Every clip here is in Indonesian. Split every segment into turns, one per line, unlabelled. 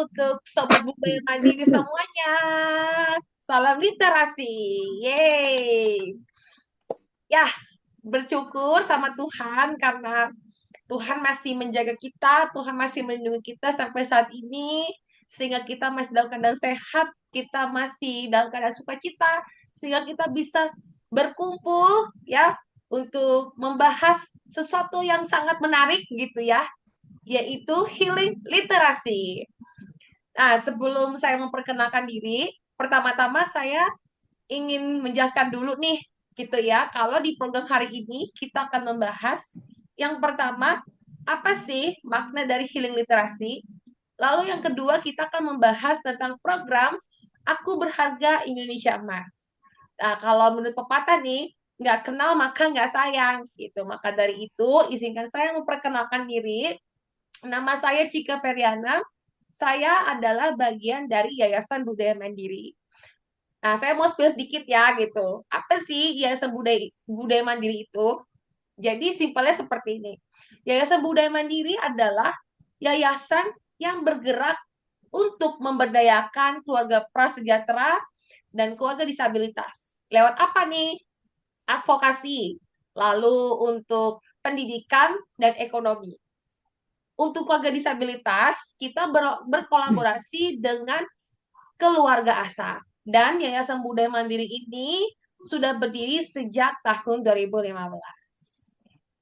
untuk Sobat Budaya Mandiri semuanya. Salam literasi. Yeay. Ya, bersyukur sama Tuhan karena Tuhan masih menjaga kita, Tuhan masih melindungi kita sampai saat ini, sehingga kita masih dalam keadaan sehat, kita masih dalam keadaan sukacita, sehingga kita bisa berkumpul ya untuk membahas sesuatu yang sangat menarik gitu ya, yaitu healing literasi. Nah, sebelum saya memperkenalkan diri, pertama-tama saya ingin menjelaskan dulu nih, gitu ya. Kalau di program hari ini kita akan membahas yang pertama, apa sih makna dari healing literasi? Lalu yang kedua, kita akan membahas tentang program Aku Berharga Indonesia Emas. Nah, kalau menurut pepatah nih, nggak kenal maka nggak sayang, gitu. Maka dari itu, izinkan saya memperkenalkan diri. Nama saya Cika Periana. Saya adalah bagian dari Yayasan Budaya Mandiri. Nah, saya mau spill sedikit ya gitu. Apa sih Yayasan Budaya, Budaya Mandiri itu? Jadi simpelnya seperti ini. Yayasan Budaya Mandiri adalah yayasan yang bergerak untuk memberdayakan keluarga prasejahtera dan keluarga disabilitas. Lewat apa nih? Advokasi. Lalu untuk pendidikan dan ekonomi. Untuk keluarga disabilitas, kita berkolaborasi dengan keluarga asa. Dan Yayasan Budaya Mandiri ini sudah berdiri sejak tahun 2015.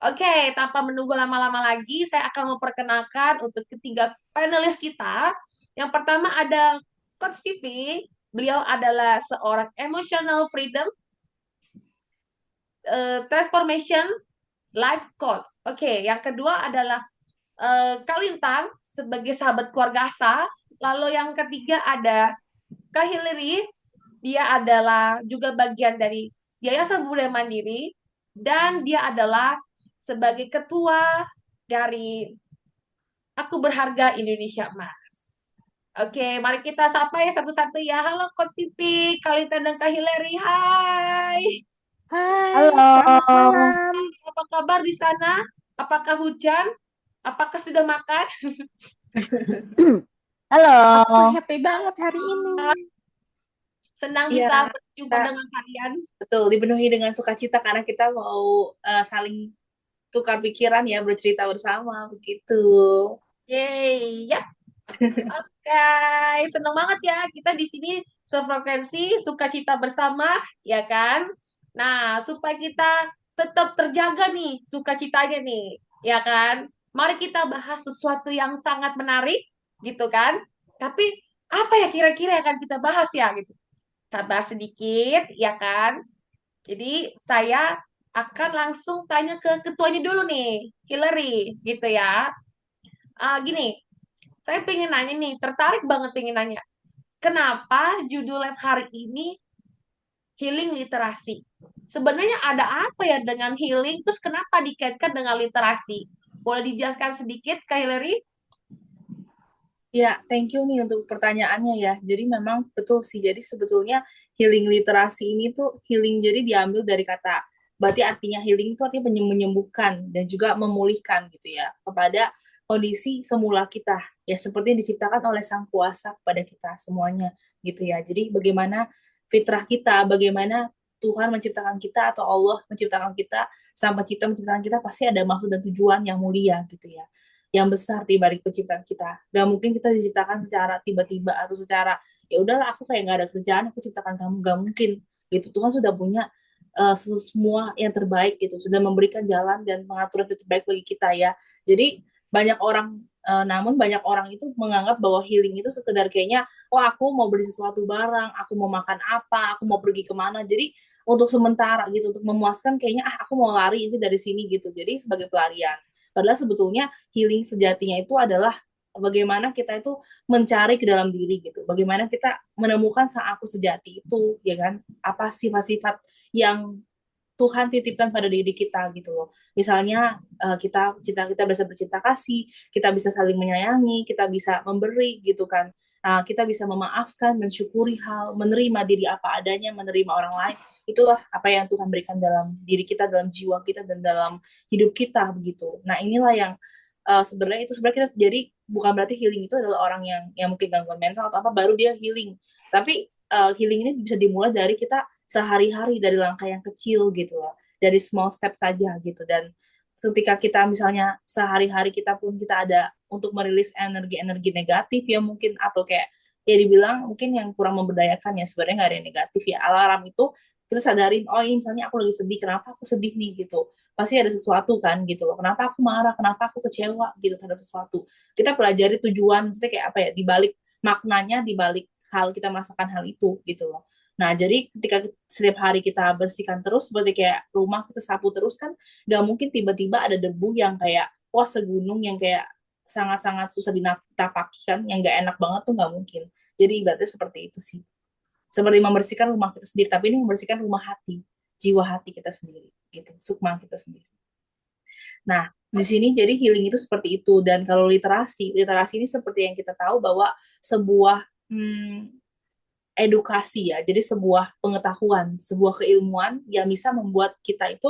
Oke, tanpa menunggu lama-lama lagi, saya akan memperkenalkan untuk ketiga panelis kita. Yang pertama ada Coach Vivi. Beliau adalah seorang emotional freedom transformation life coach. Oke, yang kedua adalah Kak Lintang sebagai sahabat keluarga asa. Lalu yang ketiga ada Kak Hillary, dia adalah juga bagian dari Yayasan Budaya Mandiri dan dia adalah sebagai ketua dari Aku Berharga Indonesia Emas. Oke, mari kita sapa ya satu-satu ya. Halo Coach Pipi, Kak Lintang dan Kak Hillary. Hai.
Hai, selamat
Halo,
malam.
Apa kabar di sana? Apakah hujan? Apakah sudah makan?
Aku
halo.
happy banget hari ini.
Senang
Iya,
bisa berjumpa
kita
dengan kalian.
betul dipenuhi dengan sukacita karena kita mau saling tukar pikiran ya, bercerita bersama begitu.
Yeay, ya. Oke, senang banget ya kita di sini sefrekuensi, sukacita bersama, ya kan? Nah, supaya kita tetap terjaga nih sukacitanya nih, ya kan? Mari kita bahas sesuatu yang sangat menarik, gitu kan? Tapi apa ya kira-kira yang akan kita bahas ya, gitu? Kita bahas sedikit, ya kan? Jadi saya akan langsung tanya ke ketuanya dulu nih, Hillary, gitu ya. Gini, saya pengen nanya nih, tertarik banget pengen nanya. Kenapa judul lab hari ini healing literasi? Sebenarnya ada apa ya dengan healing? Terus kenapa dikaitkan dengan literasi? Boleh dijelaskan sedikit, Kak Hillary?
Ya, thank you nih untuk pertanyaannya ya. Jadi memang betul sih. Jadi sebetulnya healing literasi ini tuh healing jadi diambil dari kata, berarti artinya healing itu artinya menyembuhkan dan juga memulihkan gitu ya kepada kondisi semula kita ya seperti yang diciptakan oleh Sang Kuasa kepada kita semuanya gitu ya. Jadi bagaimana fitrah kita, bagaimana Tuhan menciptakan kita atau Allah menciptakan kita, Sang Pencipta menciptakan kita pasti ada maksud dan tujuan yang mulia gitu ya, yang besar di balik penciptaan kita. Gak mungkin kita diciptakan secara tiba-tiba atau secara ya udahlah aku kayak gak ada kerjaan aku ciptakan kamu, gak mungkin gitu. Tuhan sudah punya semua yang terbaik gitu, sudah memberikan jalan dan pengaturan yang terbaik bagi kita ya. Jadi banyak orang namun banyak orang itu menganggap bahwa healing itu sekedar kayaknya oh aku mau beli sesuatu barang, aku mau makan apa, aku mau pergi kemana. Jadi untuk sementara gitu, untuk memuaskan kayaknya aku mau lari itu dari sini gitu. Jadi sebagai pelarian. Padahal sebetulnya healing sejatinya itu adalah bagaimana kita itu mencari ke dalam diri gitu. Bagaimana kita menemukan sang aku sejati itu, ya kan? Apa sifat-sifat yang Tuhan titipkan pada diri kita gitu loh. Misalnya kita bisa bercinta kasih, kita bisa saling menyayangi, kita bisa memberi gitu kan. Kita bisa memaafkan, mensyukuri hal, menerima diri apa adanya, menerima orang lain. Itulah apa yang Tuhan berikan dalam diri kita, dalam jiwa kita dan dalam hidup kita begitu. Nah, inilah yang sebenarnya kita jadi bukan berarti healing itu adalah orang yang mungkin gangguan mental atau apa baru dia healing. Tapi healing ini bisa dimulai dari kita sehari-hari, dari langkah yang kecil gitu loh, dari small step saja gitu. Dan ketika kita misalnya sehari-hari kita pun kita ada untuk merilis energi-energi negatif ya mungkin, atau kayak ya dibilang mungkin yang kurang memberdayakan, ya sebenarnya nggak ada yang negatif ya. Alarm itu kita sadarin, oh ini misalnya aku lagi sedih, kenapa aku sedih nih gitu, pasti ada sesuatu kan gitu loh, kenapa aku marah, kenapa aku kecewa gitu terhadap sesuatu. Kita pelajari tujuan, maksudnya kayak apa ya, dibalik maknanya, dibalik hal kita merasakan hal itu gitu loh. Nah, jadi ketika setiap hari kita bersihkan terus, seperti kayak rumah kita sapu terus kan, nggak mungkin tiba-tiba ada debu yang kayak, wah segunung yang kayak sangat-sangat susah ditapaki kan, yang nggak enak banget tuh nggak mungkin. Jadi ibaratnya seperti itu sih. Seperti membersihkan rumah kita sendiri, tapi ini membersihkan rumah hati, jiwa hati kita sendiri, gitu, sukma kita sendiri. Nah, di sini jadi healing itu seperti itu. Dan kalau literasi, literasi ini seperti yang kita tahu bahwa sebuah edukasi ya, jadi sebuah pengetahuan, sebuah keilmuan yang bisa membuat kita itu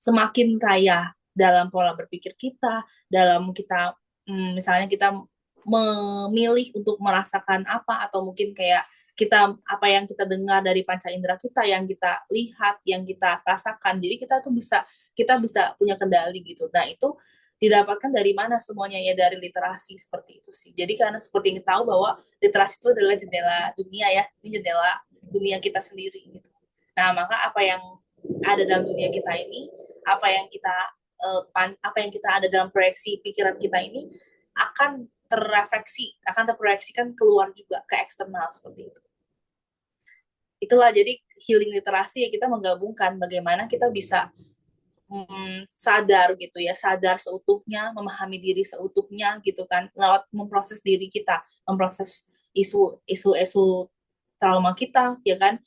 semakin kaya dalam pola berpikir kita, dalam kita misalnya kita memilih untuk merasakan apa, atau mungkin kayak kita apa yang kita dengar dari panca indera kita, yang kita lihat, yang kita rasakan. Jadi kita bisa punya kendali gitu. Nah, itu didapatkan dari mana semuanya ya, dari literasi seperti itu sih. Jadi karena seperti yang kita tahu bahwa literasi itu adalah jendela dunia ya, ini jendela dunia kita sendiri gitu. Nah, maka apa yang ada dalam dunia kita ini, apa yang kita apa yang kita ada dalam proyeksi pikiran kita ini akan terproyeksikan keluar juga ke eksternal seperti itu. Itulah jadi healing literasi ya, kita menggabungkan bagaimana kita bisa sadar gitu ya, sadar seutuhnya, memahami diri seutuhnya gitu kan, lewat memproses diri kita, memproses isu trauma kita ya kan,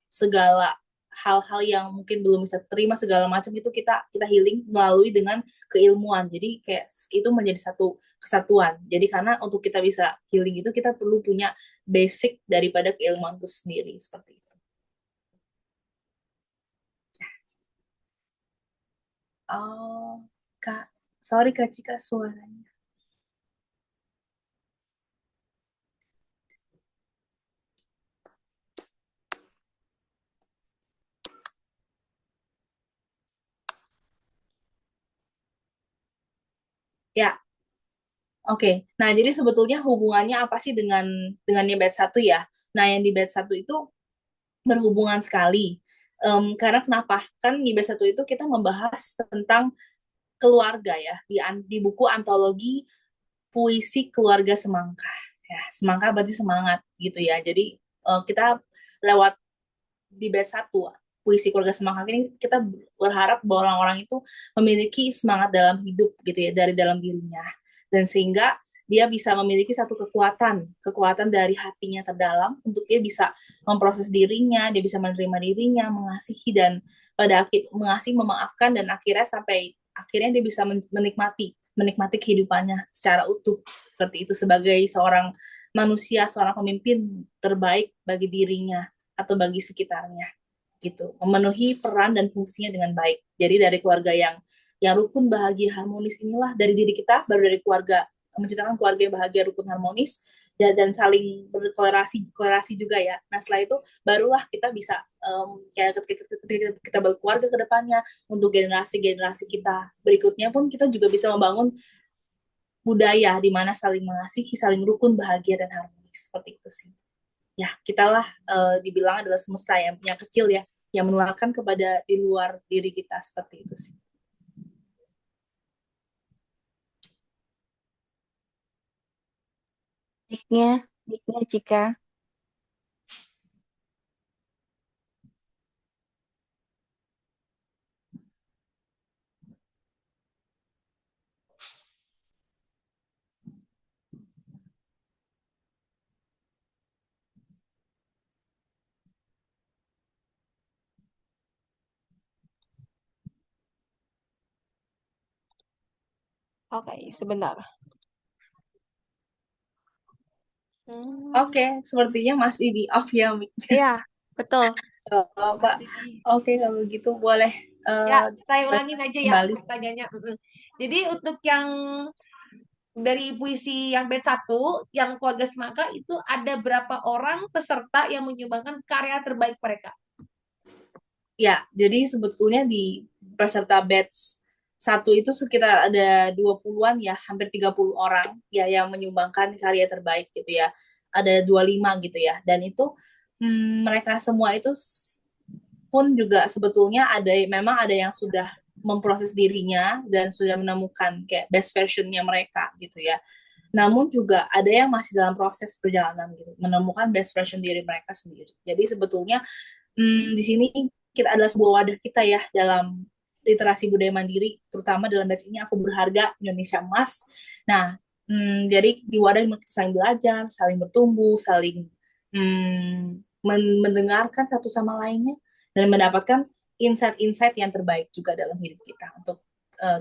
segala hal-hal yang mungkin belum bisa terima segala macam itu kita kita healing melalui dengan keilmuan. Jadi kayak itu menjadi satu kesatuan. Jadi karena untuk kita bisa healing itu kita perlu punya basic daripada keilmuan itu sendiri seperti itu. Oh, Kak, sorry Kak Cika suaranya. Ya, oke. Nah, jadi sebetulnya hubungannya apa sih dengan yang bed satu ya? Nah, yang di bed satu itu berhubungan sekali. Karena kenapa? Kan di bed satu itu kita membahas tentang keluarga ya, di buku antologi puisi keluarga semangka. Ya, semangka berarti semangat gitu ya. Jadi kita lewat di batch satu puisi keluarga semangka ini kita berharap bahwa orang-orang itu memiliki semangat dalam hidup gitu ya, dari dalam dirinya, dan sehingga dia bisa memiliki satu kekuatan dari hatinya terdalam untuk dia bisa memproses dirinya, dia bisa menerima dirinya, mengasihi, dan pada akhir mengasihi, memaafkan, dan akhirnya dia bisa menikmati kehidupannya secara utuh seperti itu, sebagai seorang manusia, seorang pemimpin terbaik bagi dirinya atau bagi sekitarnya gitu, memenuhi peran dan fungsinya dengan baik. Jadi dari keluarga yang rukun, bahagia, harmonis inilah dari diri kita, baru dari keluarga menciptakan keluarga yang bahagia, rukun, harmonis, dan saling berkolerasi juga ya. Nah, setelah itu barulah kita bisa kayak ketika kita berkeluarga ke depannya, untuk generasi-generasi kita berikutnya pun kita juga bisa membangun budaya di mana saling mengasihi, saling rukun, bahagia, dan harmonis seperti itu sih. Ya, kitalah dibilang adalah semesta yang kecil ya, yang menularkan kepada di luar diri kita seperti itu sih.
Baiknya Cika.
Oke, sebentar.
Oke, sepertinya masih di off ya, Mik.
Iya, betul.
Mbak.
Masih di.
Oke, kalau gitu boleh
Ya, saya ulangin aja ya
kembali.
pertanyaannya. Jadi untuk yang dari puisi yang bait satu, yang keluarga semangka itu ada berapa orang peserta yang menyumbangkan karya terbaik mereka?
Ya, jadi sebetulnya di peserta batch satu itu sekitar ada 20-an ya, hampir 30 orang ya yang menyumbangkan karya terbaik gitu ya. Ada 25 gitu ya. Dan itu mereka semua itu pun juga sebetulnya ada memang ada yang sudah memproses dirinya dan sudah menemukan kayak best versionnya mereka gitu ya. Namun juga ada yang masih dalam proses perjalanan gitu, menemukan best version diri mereka sendiri. Jadi sebetulnya di sini kita adalah sebuah wadah kita ya dalam literasi budaya mandiri, terutama dalam batch ini aku berharga Indonesia Emas. Nah, jadi di wadah kita saling belajar, saling bertumbuh, saling mendengarkan satu sama lainnya dan mendapatkan insight-insight yang terbaik juga dalam hidup kita untuk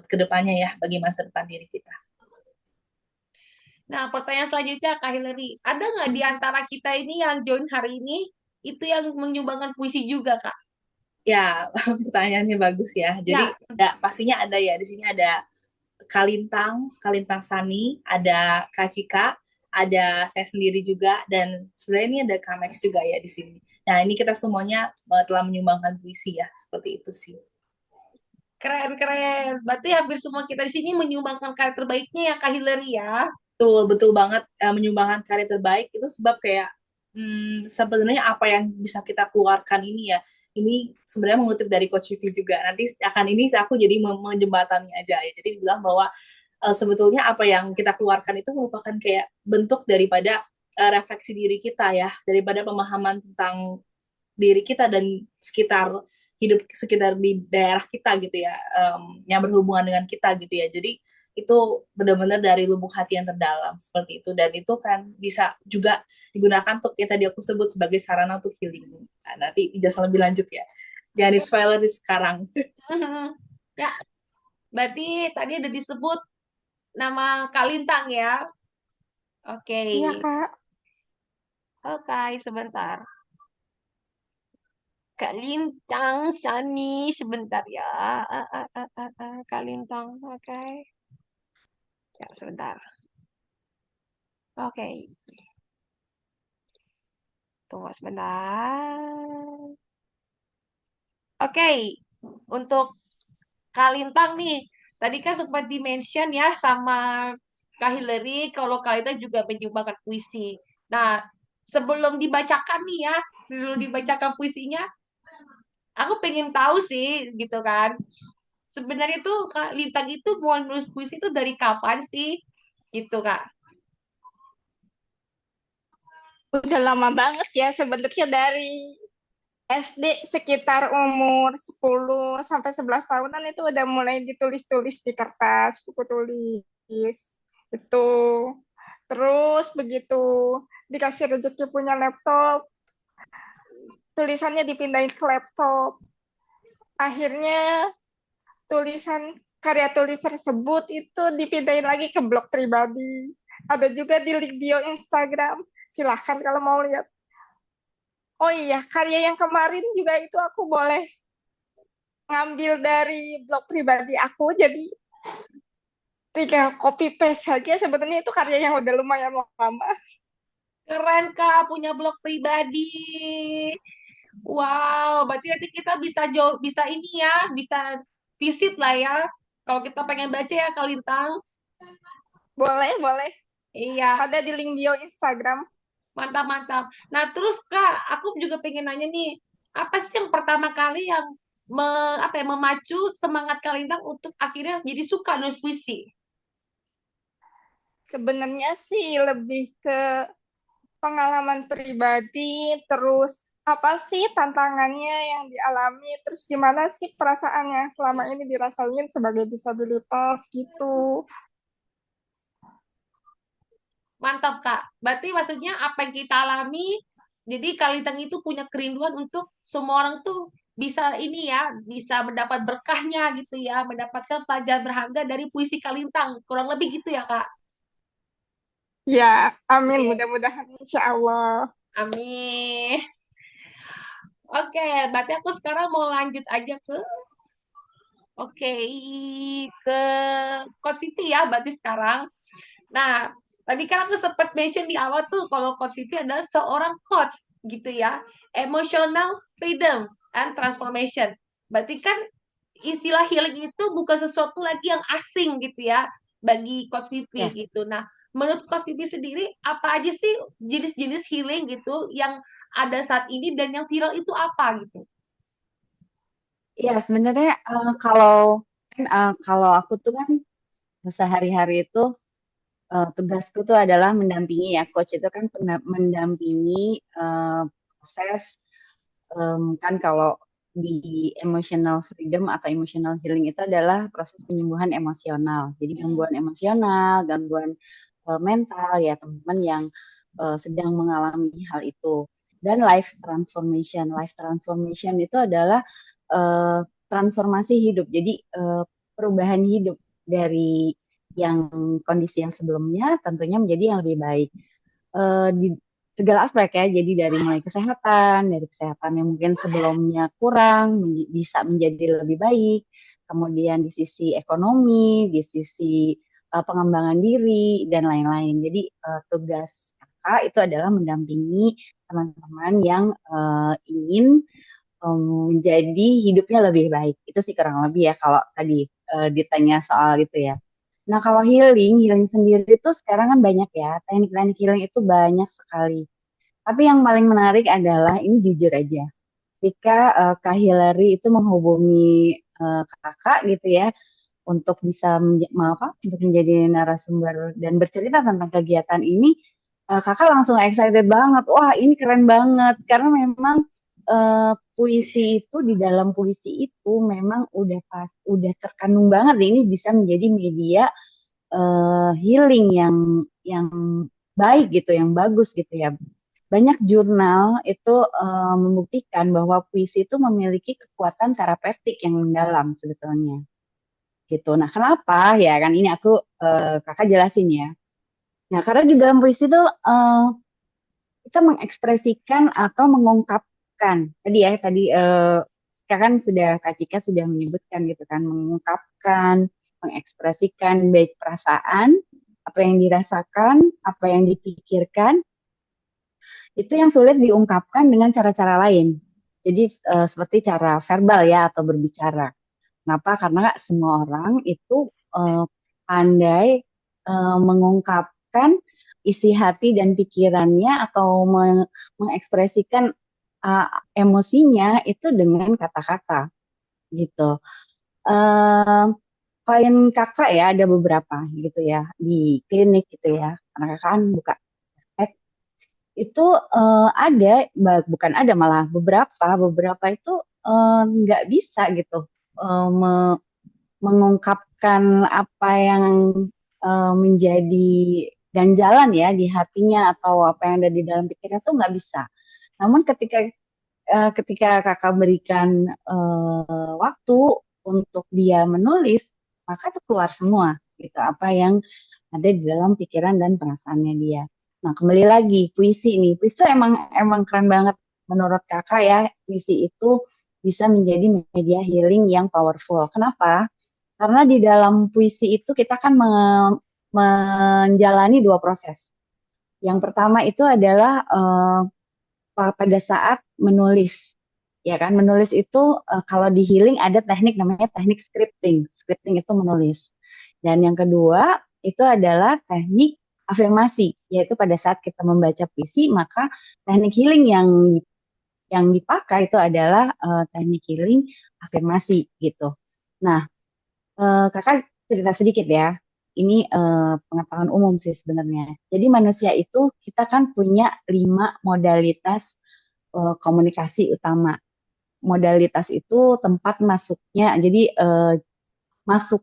kedepannya ya bagi masa depan diri kita.
Nah, pertanyaan selanjutnya, Kak Hillary. Ada nggak di antara kita ini yang join hari ini, itu yang menyumbangkan puisi juga, Kak?
Ya, pertanyaannya bagus ya.
Ya,
Jadi ya, pastinya ada ya di sini ada Kalintang, Kalintang Sani, ada Kak Cika, ada saya sendiri juga, dan sebenarnya ini ada Kak Max juga ya di sini. Nah, ini kita semuanya telah menyumbangkan puisi ya, seperti itu sih.
keren-keren. Berarti hampir semua kita di sini menyumbangkan karya terbaiknya ya, Kak Hillary ya.
Betul, betul banget menyumbangkan karya terbaik itu sebab kayak sebenarnya apa yang bisa kita keluarkan ini ya, ini sebenarnya mengutip dari Coach Vivi juga. Nanti akan ini aku jadi menjembatani aja ya. Jadi bilang bahwa sebetulnya apa yang kita keluarkan itu merupakan kayak bentuk daripada refleksi diri kita ya, daripada pemahaman tentang diri kita dan sekitar hidup sekitar di daerah kita gitu ya, yang berhubungan dengan kita gitu ya. Jadi itu benar-benar dari lubuk hati yang terdalam seperti itu dan itu kan bisa juga digunakan untuk yang tadi aku sebut sebagai sarana untuk healing. Nah, nanti dijelasin lebih lanjut ya. Jangan di spoiler di sekarang.
Ya, berarti tadi ada disebut nama Kak Lintang ya. Oke,
Iya, Kak.
oke, sebentar. Kak Lintang, Sani, sebentar ya. Kak Lintang, oke. Ya, sebentar. Oke, tunggu sebentar. Oke, untuk Kak Lintang nih, tadi kan sempat di-mention ya sama Kak Hillary kalau Kak Lintang juga menyumbangkan puisi. Nah, sebelum dibacakan nih ya, sebelum dibacakan puisinya, aku pengen tahu sih gitu kan. Sebenarnya tuh Kak Lintang itu mau nulis puisi itu dari kapan sih? Gitu Kak.
Udah lama banget ya sebenarnya dari SD sekitar umur 10 sampai 11 tahunan itu udah mulai ditulis-tulis di kertas, buku tulis. Itu. Terus begitu dikasih rezeki punya laptop, tulisannya dipindahin ke laptop. Akhirnya tulisan karya tulis tersebut itu dipindahin lagi ke blog pribadi. Ada juga di link bio Instagram. Silahkan kalau mau lihat. Oh iya, karya yang kemarin juga itu aku boleh ngambil dari blog pribadi aku. Jadi tinggal copy paste saja. Sebetulnya itu karya yang udah lumayan lama.
Keren Kak, punya blog pribadi. Wow, berarti nanti kita bisa bisa ini ya, bisa visit lah ya. Kalau kita pengen baca ya Kak Lintang.
Boleh, boleh.
Iya,
Ada di link bio Instagram.
mantap mantap. Nah, terus Kak, aku juga pengen nanya nih, apa sih yang pertama kali yang apa ya, memacu semangat Kak Lintang untuk akhirnya jadi suka nulis puisi?
Sebenarnya sih lebih ke pengalaman pribadi, terus apa sih tantangannya yang dialami, terus gimana sih perasaan yang selama ini dirasain sebagai disabilitas gitu.
Mantap, Kak. Berarti maksudnya apa yang kita alami, jadi Kalintang itu punya kerinduan untuk semua orang tuh bisa ini ya, bisa mendapat berkahnya gitu ya, mendapatkan pelajaran berharga dari puisi Kalintang. Kurang lebih gitu ya, Kak.
Ya, amin
Oke.
mudah-mudahan insya Allah.
Amin. Oke, berarti aku sekarang mau lanjut aja ke oke ke Coach Siti ya, berarti sekarang. Nah, tadi kan aku sempat mention di awal tuh kalau Coach Vivi adalah seorang coach gitu ya. Emotional freedom and transformation. Berarti kan istilah healing itu bukan sesuatu lagi yang asing gitu ya bagi Coach
Ya,
Vivi gitu. Nah, menurut Coach Vivi sendiri apa aja sih jenis-jenis healing gitu yang ada saat ini dan yang viral itu apa gitu?
Iya, sebenarnya kalau aku tuh kan sehari-hari itu tugasku tuh adalah mendampingi ya, coach itu kan mendampingi proses kan kalau di emotional freedom atau emotional healing itu adalah proses penyembuhan emosional. Jadi gangguan emosional, gangguan mental ya teman-teman yang sedang mengalami hal itu. Dan life transformation itu adalah eh, transformasi hidup. Jadi perubahan hidup dari yang kondisi yang sebelumnya tentunya menjadi yang lebih baik di segala aspek ya. Jadi dari mulai kesehatan, dari kesehatan yang mungkin sebelumnya kurang bisa menjadi lebih baik. Kemudian di sisi ekonomi, di sisi pengembangan diri dan lain-lain. Jadi tugas kakak itu adalah mendampingi teman-teman yang ingin menjadi hidupnya lebih baik. Itu sih kurang lebih ya kalau tadi ditanya soal itu ya. Nah, kalau healing sendiri itu sekarang kan banyak ya. Teknik-teknik healing itu banyak sekali. Tapi yang paling menarik adalah ini jujur aja. Ketika Kak Hillary itu menghubungi kakak gitu ya untuk bisa untuk menjadi narasumber dan bercerita tentang kegiatan ini, kakak langsung excited banget. Wah, ini keren banget karena memang puisi itu di dalam puisi itu memang udah terkandung banget ini bisa menjadi media healing yang baik gitu, yang bagus gitu ya. Banyak jurnal itu membuktikan bahwa puisi itu memiliki kekuatan terapeutik yang mendalam sebetulnya gitu. Nah, kenapa ya kan ini aku kakak jelasin ya. Nah, karena di dalam puisi itu kita mengekspresikan atau mengungkapkan kan sudah Kak Cika sudah menyebutkan gitu kan mengungkapkan, mengekspresikan baik perasaan, apa yang dirasakan, apa yang dipikirkan itu yang sulit diungkapkan dengan cara-cara lain. Jadi seperti cara verbal ya atau berbicara. Kenapa? Karena nggak semua orang itu pandai mengungkapkan isi hati dan pikirannya atau mengekspresikan uh, emosinya itu dengan kata-kata gitu. Uh, Klien kakak ya ada beberapa gitu ya di klinik gitu ya. Karena kakak kan buka praktek, itu ada bukan ada malah beberapa itu nggak bisa gitu mengungkapkan apa yang menjadi ganjalan ya di hatinya atau apa yang ada di dalam pikirannya tuh nggak bisa. Namun ketika kakak berikan waktu untuk dia menulis, maka itu keluar semua gitu apa yang ada di dalam pikiran dan perasaannya dia. Nah, kembali lagi puisi nih. Puisi emang emang keren banget menurut kakak ya. Puisi itu bisa menjadi media healing yang powerful. Kenapa? Karena di dalam puisi itu kita kan menjalani dua proses. Yang pertama itu adalah pada saat menulis. Ya kan, menulis itu kalau di healing ada teknik namanya teknik scripting. Scripting itu menulis. Dan yang kedua itu adalah teknik afirmasi, yaitu pada saat kita membaca puisi, maka teknik healing yang dipakai itu adalah teknik healing afirmasi gitu. Nah, kakak cerita sedikit ya. Ini pengetahuan umum sih sebenarnya. Jadi manusia itu kita kan punya 5 modalitas komunikasi utama. Modalitas itu tempat masuknya. Jadi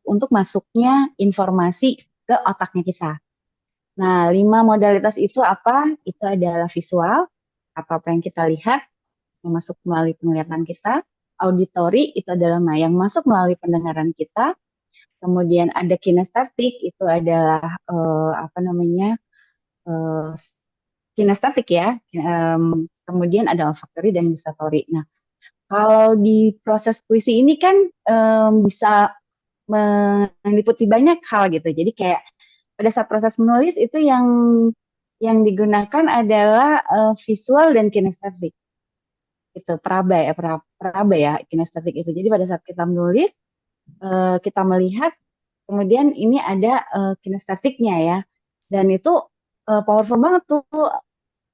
untuk masuknya informasi ke otaknya kita. Nah, 5 modalitas itu apa? Itu adalah visual, apa yang kita lihat, yang masuk melalui penglihatan kita. Auditory, itu adalah yang masuk melalui pendengaran kita. Kemudian ada kinestetik, itu adalah apa namanya, eh, kinestetik ya. Kemudian ada olfactory dan gustatory. Nah, kalau di proses puisi ini kan bisa meliputi banyak hal gitu. Jadi kayak pada saat proses menulis itu yang digunakan adalah visual dan kinestetik. Itu peraba ya kinestetik itu. Jadi pada saat kita menulis, kita melihat, kemudian ini ada kinestetiknya ya. Dan itu powerful banget tuh,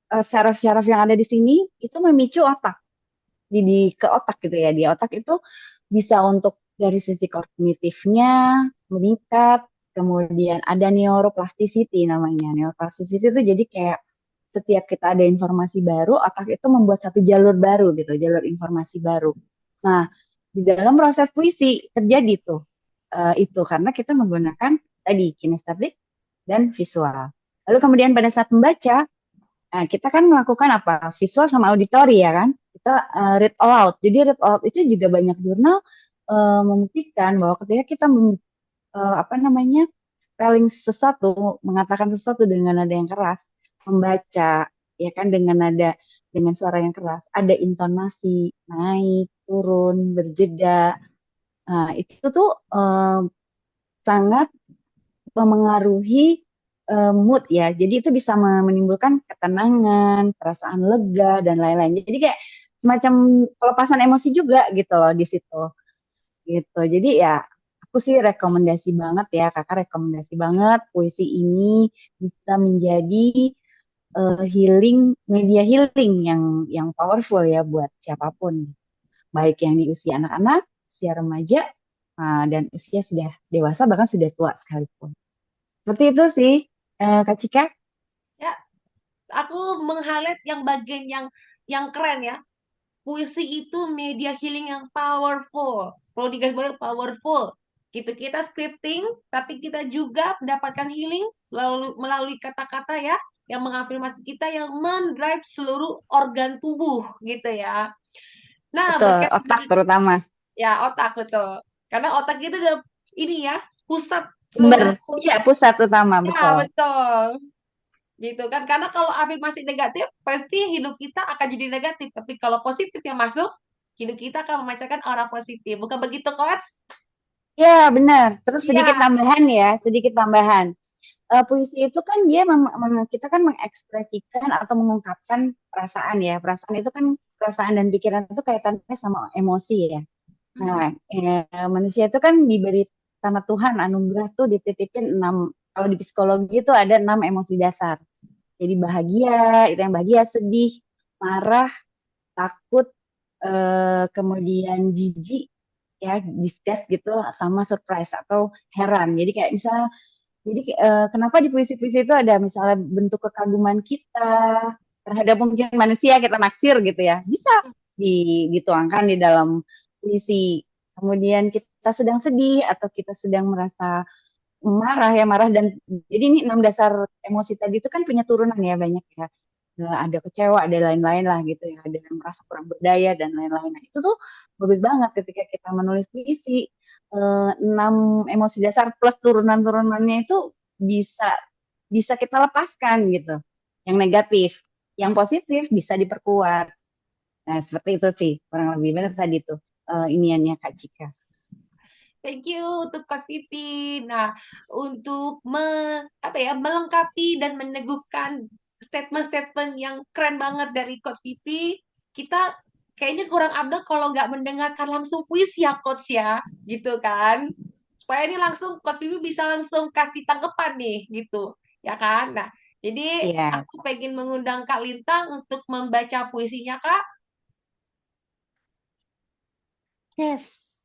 syaraf-syaraf yang ada di sini itu memicu otak. Ke otak gitu ya. Di otak itu bisa untuk dari sisi kognitifnya meningkat, kemudian ada neuroplasticity namanya. Neuroplasticity itu jadi kayak setiap kita ada informasi baru, otak itu membuat satu jalur baru gitu, jalur informasi baru. Nah, di dalam proses puisi terjadi tuh itu karena kita menggunakan tadi kinestetik dan visual. Lalu kemudian pada saat membaca, nah, kita kan melakukan apa? Visual sama auditori ya kan? Kita read aloud. Jadi read aloud itu juga banyak jurnal membuktikan bahwa ketika kita apa namanya spelling sesuatu, mengatakan sesuatu dengan nada yang keras, membaca ya kan dengan suara yang keras, ada intonasi naik, turun, berjeda. Nah, itu tuh sangat memengaruhi mood ya. Jadi itu bisa menimbulkan ketenangan, perasaan lega dan lain-lain. Jadi kayak semacam pelepasan emosi juga gitu loh di situ. Gitu. Jadi ya aku sih rekomendasi banget ya, Kakak rekomendasi banget puisi ini bisa menjadi media healing yang powerful ya buat siapapun. Baik yang di usia anak-anak, usia remaja, dan usia sudah dewasa bahkan sudah tua sekalipun. Seperti itu sih, Kak Cika.
Ya, aku meng-highlight yang bagian yang keren ya. Puisi itu media healing yang powerful. Perlu digarisbawahi powerful. Gitu kita scripting, tapi kita juga mendapatkan healing melalui kata-kata ya, yang mengafirmasi kita, yang mendrive seluruh organ tubuh gitu ya. Nah,
Betul,
berkaitan
otak
dengan
terutama.
ya otak betul. Karena otak itu udah ini ya, pusat
Sumber,
seluruh.
iya pusat utama,
Ya,
betul.
betul. Gitu kan, karena kalau afirmasi negatif pasti hidup kita akan jadi negatif, tapi kalau positif yang masuk, hidup kita akan memancarkan aura positif, bukan begitu coach?
Ya, benar. Terus sedikit
Iya.
tambahan ya, sedikit tambahan. Puisi itu kan dia kita kan mengekspresikan atau mengungkapkan perasaan ya. Perasaan itu kan perasaan dan pikiran itu kaitannya sama emosi ya.
Mm-mm.
Nah, manusia itu kan diberi sama Tuhan anugerah tuh dititipin kalau di psikologi itu ada 6 emosi dasar. Jadi bahagia, itu yang bahagia, sedih, marah, takut, kemudian jijik, ya, disgust gitu, sama surprise atau heran. Jadi kayak misalnya, jadi kenapa di puisi-puisi itu ada misalnya bentuk kekaguman kita terhadap mungkin manusia kita naksir gitu ya, bisa dituangkan di dalam puisi. Kemudian kita sedang sedih atau kita sedang merasa marah ya marah dan jadi ini 6 dasar emosi tadi itu kan punya turunan ya banyak ya. Ada kecewa, ada lain-lain lah gitu ya, ada yang merasa kurang berdaya dan lain-lain. Nah, itu tuh bagus banget ketika kita menulis puisi. 6 emosi dasar plus turunan-turunannya itu bisa bisa kita lepaskan gitu. Yang negatif, yang positif bisa diperkuat. Nah, seperti itu sih, kurang lebih benar tadi tuh iniannya Kak Cika.
Thank you untuk Coach Pipi. Nah, untuk melengkapi dan meneguhkan statement-statement yang keren banget dari Coach Pipi, kita kayaknya kurang abdel kalau nggak mendengarkan langsung puisi ya Coach ya, gitu kan? Supaya ini langsung Coach Pipi bisa langsung kasih tanggapan nih, gitu, ya kan? Nah, jadi
Iya.
aku pengen mengundang Kak Lintang untuk membaca puisinya Kak.
Yes.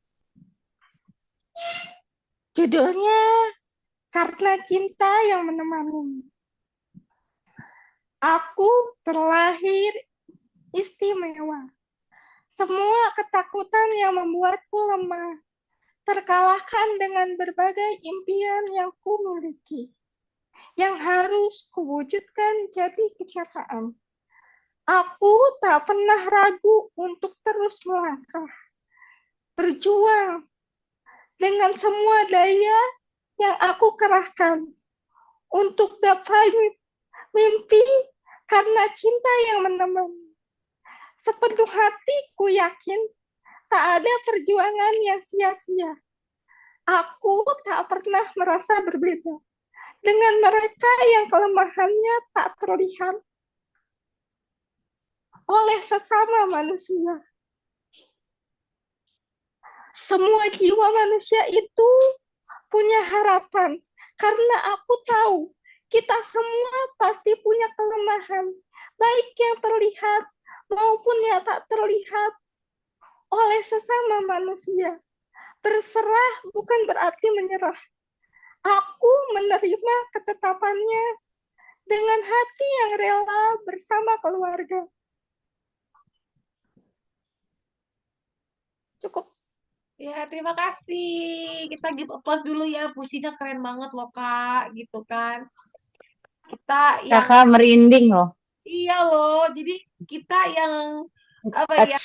Judulnya Karena Cinta yang Menemani. Aku terlahir istimewa. Semua ketakutan yang membuatku lemah terkalahkan dengan berbagai impian yang kumiliki, yang harus kuwujudkan jadi kenyataan. Aku tak pernah ragu untuk terus melangkah, berjuang dengan semua daya yang aku kerahkan untuk dapat mimpi karena cinta yang menemani. Sepenuh hatiku yakin tak ada perjuangan yang sia-sia. Aku tak pernah merasa berbeda dengan mereka yang kelemahannya tak terlihat oleh sesama manusia. Semua jiwa manusia itu punya harapan, karena aku tahu kita semua pasti punya kelemahan, baik yang terlihat maupun yang tak terlihat oleh sesama manusia. Berserah bukan berarti menyerah. Aku menerima ketetapannya dengan hati yang rela bersama keluarga. Cukup.
Ya, terima kasih. Kita give applause dulu ya. Puisinya keren banget loh, Kak. Gitu kan. Kita yang,
Kakak merinding loh,
iya loh. Jadi kita yang, apa ya,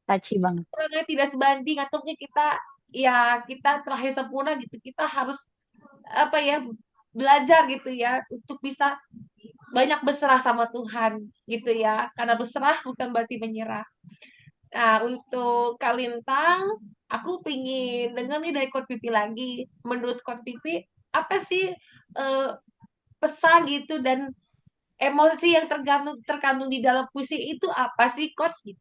touchy banget.
orangnya tidak sebanding. Atau mungkin kita, ya, kita terakhir sempurna gitu. Kita harus, apa ya, belajar gitu ya. Untuk bisa banyak berserah sama Tuhan gitu ya. Karena berserah bukan berarti menyerah. Nah, untuk Kak Lintang, aku pingin dengar nih dari Kak Pipi lagi. Menurut Kak Pipi, apa sih eh, pesan gitu dan emosi yang terkandung terkandung di dalam puisi itu apa sih, Coach? Gitu.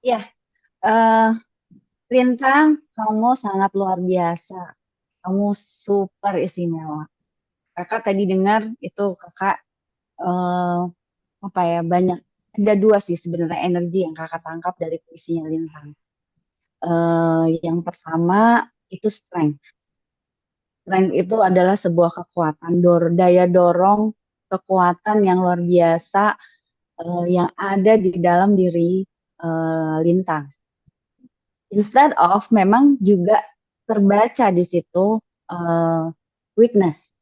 Ya, eh Lintang, kamu sangat luar biasa. Kamu super istimewa. Kakak tadi dengar itu kakak eh, apa ya banyak ada dua sih sebenarnya energi yang kakak tangkap dari puisinya Lintang. Yang pertama itu strength. Strength itu adalah sebuah kekuatan, daya dorong, kekuatan yang luar biasa yang ada di dalam diri Lintang. Instead of memang juga terbaca di situ uh, weakness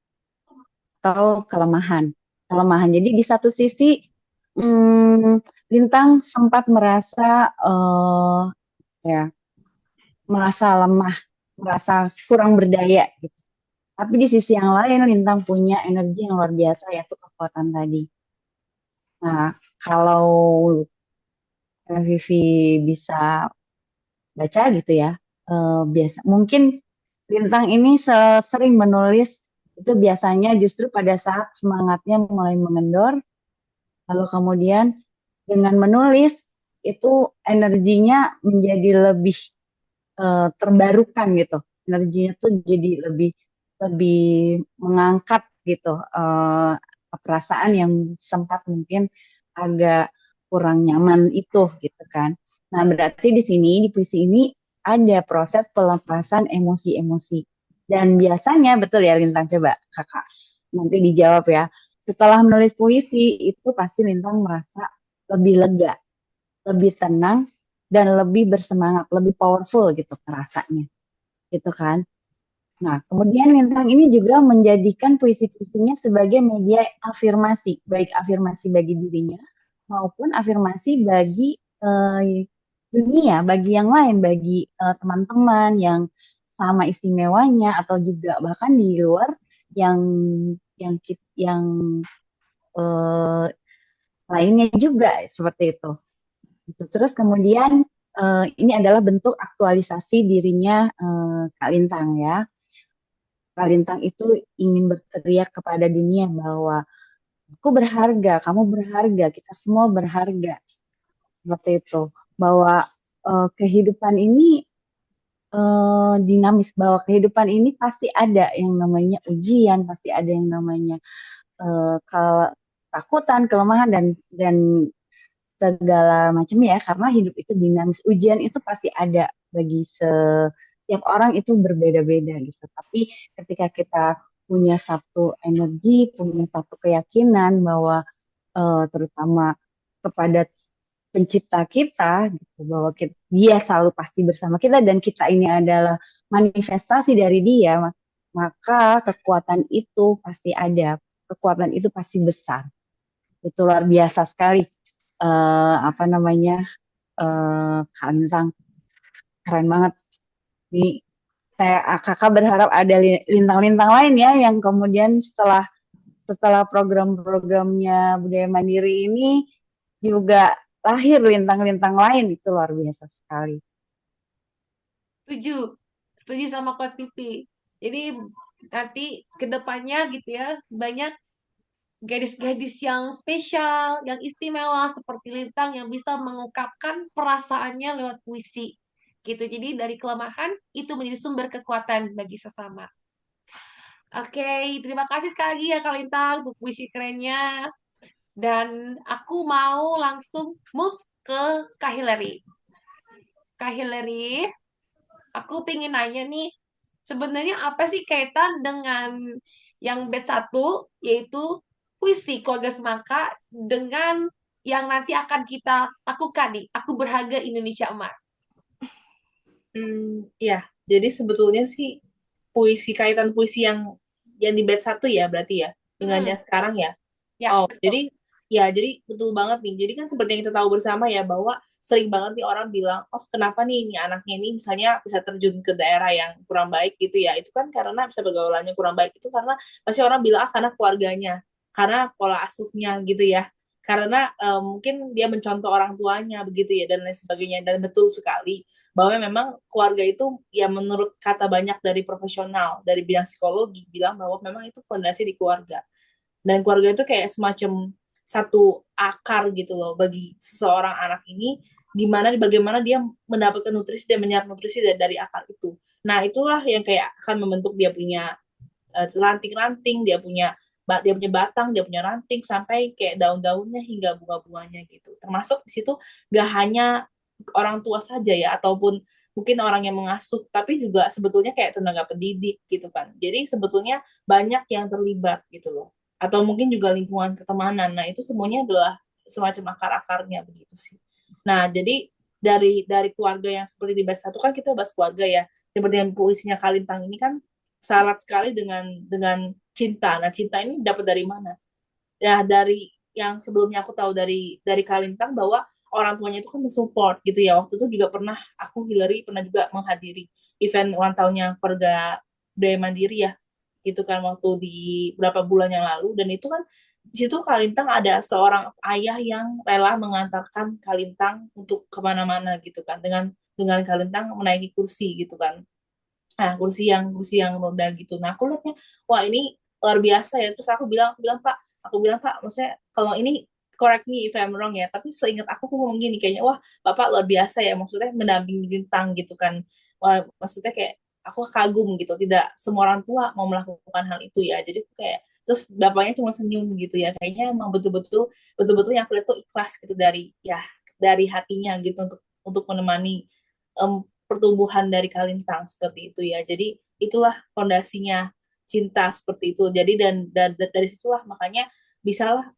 atau kelemahan. Kelemahan. Jadi di satu sisi Lintang sempat merasa ya merasa lemah, merasa kurang berdaya gitu. Tapi di sisi yang lain Lintang punya energi yang luar biasa yaitu kekuatan tadi. Nah, kalau Vivi bisa baca gitu ya. Biasa mungkin Lintang ini sering menulis itu biasanya justru pada saat semangatnya mulai mengendor, lalu kemudian dengan menulis itu energinya menjadi lebih terbarukan gitu. Energinya tuh jadi lebih lebih mengangkat gitu perasaan yang sempat mungkin agak kurang nyaman itu gitu kan. Nah, berarti di sini di puisi ini ada proses pelepasan emosi-emosi. Dan biasanya betul ya Lintang, coba Kakak nanti dijawab ya. Setelah menulis puisi itu pasti Lintang merasa lebih lega, lebih tenang dan lebih bersemangat, lebih powerful gitu rasanya, gitu kan. Nah, kemudian Lintang ini juga menjadikan puisi-puisinya sebagai media afirmasi, baik afirmasi bagi dirinya maupun afirmasi bagi dunia, bagi yang lain, bagi teman-teman yang sama istimewanya atau juga bahkan di luar yang yang eh, lainnya juga seperti itu. Gitu. Terus kemudian ini adalah bentuk aktualisasi dirinya Kak Lintang ya. Kak Lintang itu ingin berteriak kepada dunia bahwa aku berharga, kamu berharga, kita semua berharga. Seperti itu. Bahwa kehidupan ini dinamis, bahwa kehidupan ini pasti ada yang namanya ujian, pasti ada yang namanya ketakutan, kelemahan dan segala macam ya, karena hidup itu dinamis. Ujian itu pasti ada bagi setiap orang itu berbeda-beda gitu. Tapi ketika kita punya satu energi, punya satu keyakinan bahwa terutama kepada pencipta kita gitu, bahwa dia selalu pasti bersama kita dan kita ini adalah manifestasi dari dia, maka kekuatan itu pasti ada, kekuatan itu pasti besar. Itu luar biasa sekali apa namanya Kantang, keren banget nih. Kakak berharap ada lintang-lintang lain ya yang kemudian setelah setelah program-programnya Budaya Mandiri ini juga lahir lintang-lintang lain, itu luar biasa sekali.
Setuju. Setuju sama Coach Pipi. Jadi nanti ke depannya gitu ya, banyak gadis-gadis yang spesial, yang istimewa seperti Lintang yang bisa mengungkapkan perasaannya lewat puisi. Gitu. Jadi dari kelemahan itu menjadi sumber kekuatan bagi sesama. Oke, terima kasih sekali lagi ya Kak Lintang untuk puisi kerennya. Dan aku mau langsung move ke Kak Hillary. Kak Hillary, aku pengen nanya nih, sebenarnya apa sih kaitan dengan yang batch satu, yaitu puisi keluarga semangka, dengan yang nanti akan kita lakukan nih, Aku Berharga Indonesia Emas.
Ya, jadi sebetulnya sih kaitan puisi yang di bed satu ya berarti ya dengan
Hmm,
yang sekarang ya.
ya,
Oh,
betul.
jadi betul banget nih. Jadi kan seperti yang kita tahu bersama ya bahwa sering banget nih orang bilang, oh kenapa nih ini anaknya ini misalnya bisa terjun ke daerah yang kurang baik gitu ya. Itu kan karena bisa pergaulannya kurang baik itu karena pasti orang bilang karena keluarganya, karena pola asuhnya gitu ya. Karena mungkin dia mencontoh orang tuanya begitu ya dan lain sebagainya dan betul sekali bahwa memang keluarga itu ya menurut kata banyak dari profesional dari bidang psikologi bilang bahwa memang itu fondasi di keluarga dan keluarga itu kayak semacam satu akar gitu loh bagi seseorang anak ini bagaimana dia mendapatkan nutrisi dan menyerap nutrisi dari akar itu. Nah, itulah yang kayak akan membentuk dia punya ranting-ranting, dia punya batang, dia punya ranting sampai kayak daun-daunnya hingga bunga-bunganya gitu. Termasuk di situ gak hanya orang tua saja ya ataupun mungkin orang yang mengasuh, tapi juga sebetulnya kayak tenaga pendidik gitu kan. Jadi sebetulnya banyak yang terlibat gitu loh. Atau mungkin juga lingkungan pertemanan. Nah, itu semuanya adalah semacam akar-akarnya begitu sih. Nah, jadi dari keluarga yang seperti di base satu kan kita bahas keluarga ya. Seperti yang puisinya Kalintang ini kan syarat sekali dengan cinta. Nah, cinta ini dapat dari mana? Ya dari yang sebelumnya aku tahu dari Kalintang bahwa orang tuanya itu kan mensupport gitu ya. Waktu itu juga pernah Hillary pernah juga menghadiri event ulang tahunnya keluarga Budaya Mandiri ya. Gitu kan waktu di beberapa bulan yang lalu dan itu kan di situ Kalintang ada seorang ayah yang rela mengantarkan Kalintang untuk kemana-mana gitu kan dengan Kalintang menaiki kursi gitu kan. Nah, kursi yang roda gitu. Nah, aku lihatnya, wah ini luar biasa ya. Terus aku bilang Pak, maksudnya kalau ini correct me if I'm wrong ya, tapi seingat aku ngomong gini kayaknya, wah Bapak luar biasa ya, maksudnya mendampingi bintang gitu kan. Wah, maksudnya kayak aku kagum gitu, tidak semua orang tua mau melakukan hal itu ya. Jadi aku kayak terus bapaknya cuma senyum gitu ya. Kayaknya emang betul-betul yang aku lihat tuh ikhlas gitu dari hatinya gitu untuk menemani pertumbuhan dari Kalintang seperti itu ya. Jadi itulah fondasinya cinta seperti itu. Jadi dan dari situlah makanya bisalah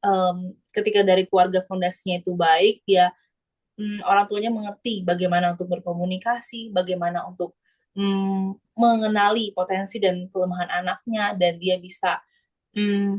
ketika dari keluarga fondasinya itu baik, ya orang tuanya mengerti bagaimana untuk berkomunikasi, bagaimana untuk mengenali potensi dan kelemahan anaknya, dan dia bisa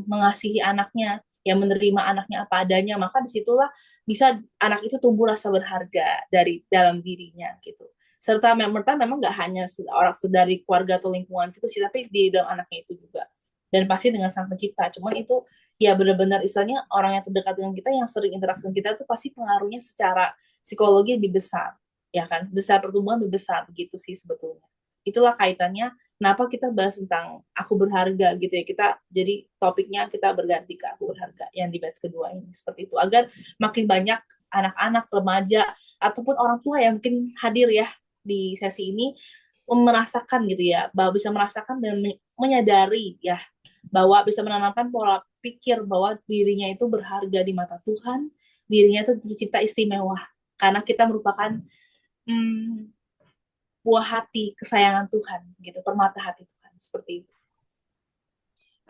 mengasihi anaknya, yang menerima anaknya apa adanya, maka disitulah bisa anak itu tumbuh rasa berharga dari dalam dirinya gitu. Serta memang nggak hanya orang dari keluarga atau lingkungan juga sih, tapi di dalam anaknya itu juga. Dan pasti dengan sang pencipta. Cuman itu ya benar-benar istilahnya orang yang terdekat dengan kita, yang sering interaksi dengan kita itu pasti pengaruhnya secara psikologi lebih besar, ya kan? Besar pertumbuhan lebih besar begitu sih sebetulnya. Itulah kaitannya kenapa kita bahas tentang aku berharga gitu ya, kita jadi topiknya kita berganti ke aku berharga yang di batch kedua ini seperti itu, agar makin banyak anak-anak remaja ataupun orang tua yang mungkin hadir ya di sesi ini merasakan gitu ya, bahwa bisa merasakan dan menyadari ya bahwa bisa menanamkan pola pikir bahwa dirinya itu berharga di mata Tuhan, dirinya itu tercipta istimewa karena kita merupakan hmm, buah hati kesayangan Tuhan gitu, permata hati Tuhan seperti itu.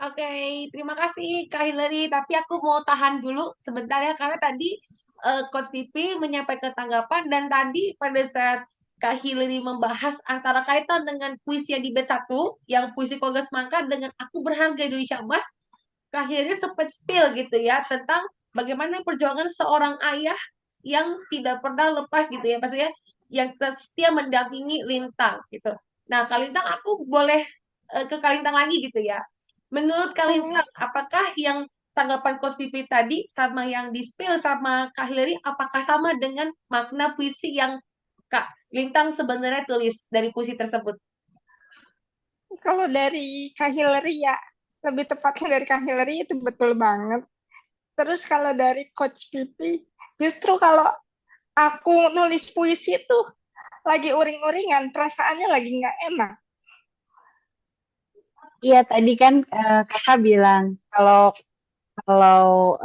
Oke, terima kasih Kak Hillary. Tapi aku mau tahan dulu sebentar ya, karena tadi Coach Pipi menyampaikan tanggapan, dan tadi pada saat Kak Hillary membahas antara kaitan dengan puisi yang di bed 1, yang puisi keluarga semangka, dengan Aku Berharga Indonesia Emas, Kak Hillary sempat spill gitu ya, tentang bagaimana perjuangan seorang ayah yang tidak pernah lepas gitu ya, maksudnya yang setia mendampingi Lintang gitu. Nah, Kak Lintang, aku boleh ke Kak Lintang lagi gitu ya. Menurut Kak
Hmm,
Lintang, apakah yang tanggapan Coach Pipi tadi sama yang di-spill sama Kak Hillary, apakah sama dengan makna puisi yang Kak Lintang sebenarnya tulis dari puisi tersebut?
Kalau dari Kak Hillary ya, lebih tepatnya dari Kak Hillary itu betul banget. Terus kalau dari Coach Pipi, justru kalau aku nulis puisi itu lagi uring-uringan, perasaannya lagi nggak enak.
Iya, tadi kan kakak bilang kalau kalau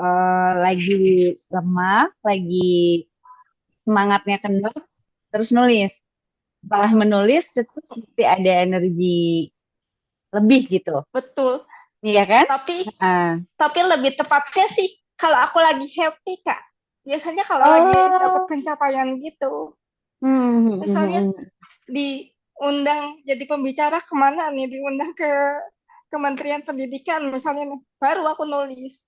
lagi lemah, lagi semangatnya kendor, terus nulis. Setelah menulis, itu seperti ada energi lebih gitu.
Betul.
Iya kan?
Tapi
Ah.
tapi lebih tepatnya sih kalau aku lagi happy, Kak. Biasanya kalau lagi dapat
Oh.
pencapaian gitu, misalnya
Hmm.
diundang jadi pembicara kemana nih, diundang ke Kementerian Pendidikan misalnya nih, baru aku nulis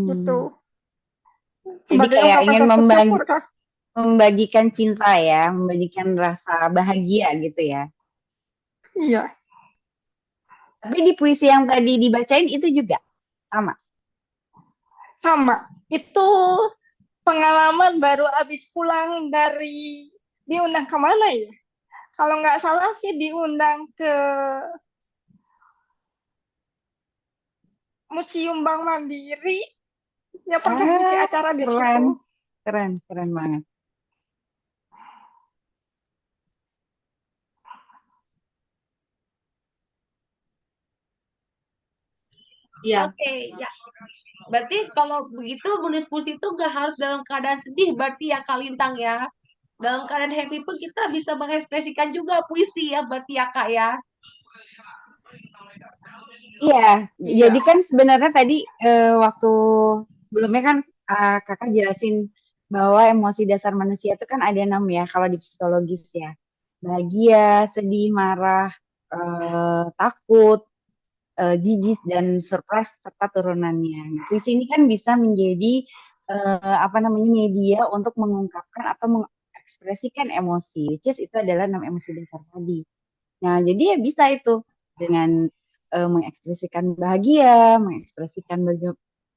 gitu
Hmm. Jadi
sebagai
kayak
ungkapan
ingin
rasa syukur, Kak.
membagikan cinta ya, membagikan rasa bahagia gitu ya.
Iya,
Tapi di puisi yang tadi dibacain itu juga sama.
sama. Itu pengalaman baru habis pulang dari diundang kemana ya? Kalau nggak salah sih diundang ke Museum Bank Mandiri, ya pernah ngisi
Ah,
acara di
keren,
situ.
keren, keren banget.
Iya,
Oke, ya. Berarti kalau begitu menulis puisi itu gak harus dalam keadaan sedih berarti ya Kak Lintang ya. Dalam keadaan happy pun kita bisa mengekspresikan juga puisi ya berarti ya Kak ya.
Iya, jadi
Iya,
kan sebenarnya tadi waktu sebelumnya kan kakak jelasin bahwa emosi dasar manusia itu kan ada enam ya kalau di psikologis ya. Bahagia, sedih, marah, takut, jijik dan surprise serta turunannya. Nah, puisi ini kan bisa menjadi apa namanya media untuk mengungkapkan atau mengekspresikan emosi, which is itu adalah enam emosi dasar tadi. Nah, jadi ya bisa itu dengan mengekspresikan bahagia, mengekspresikan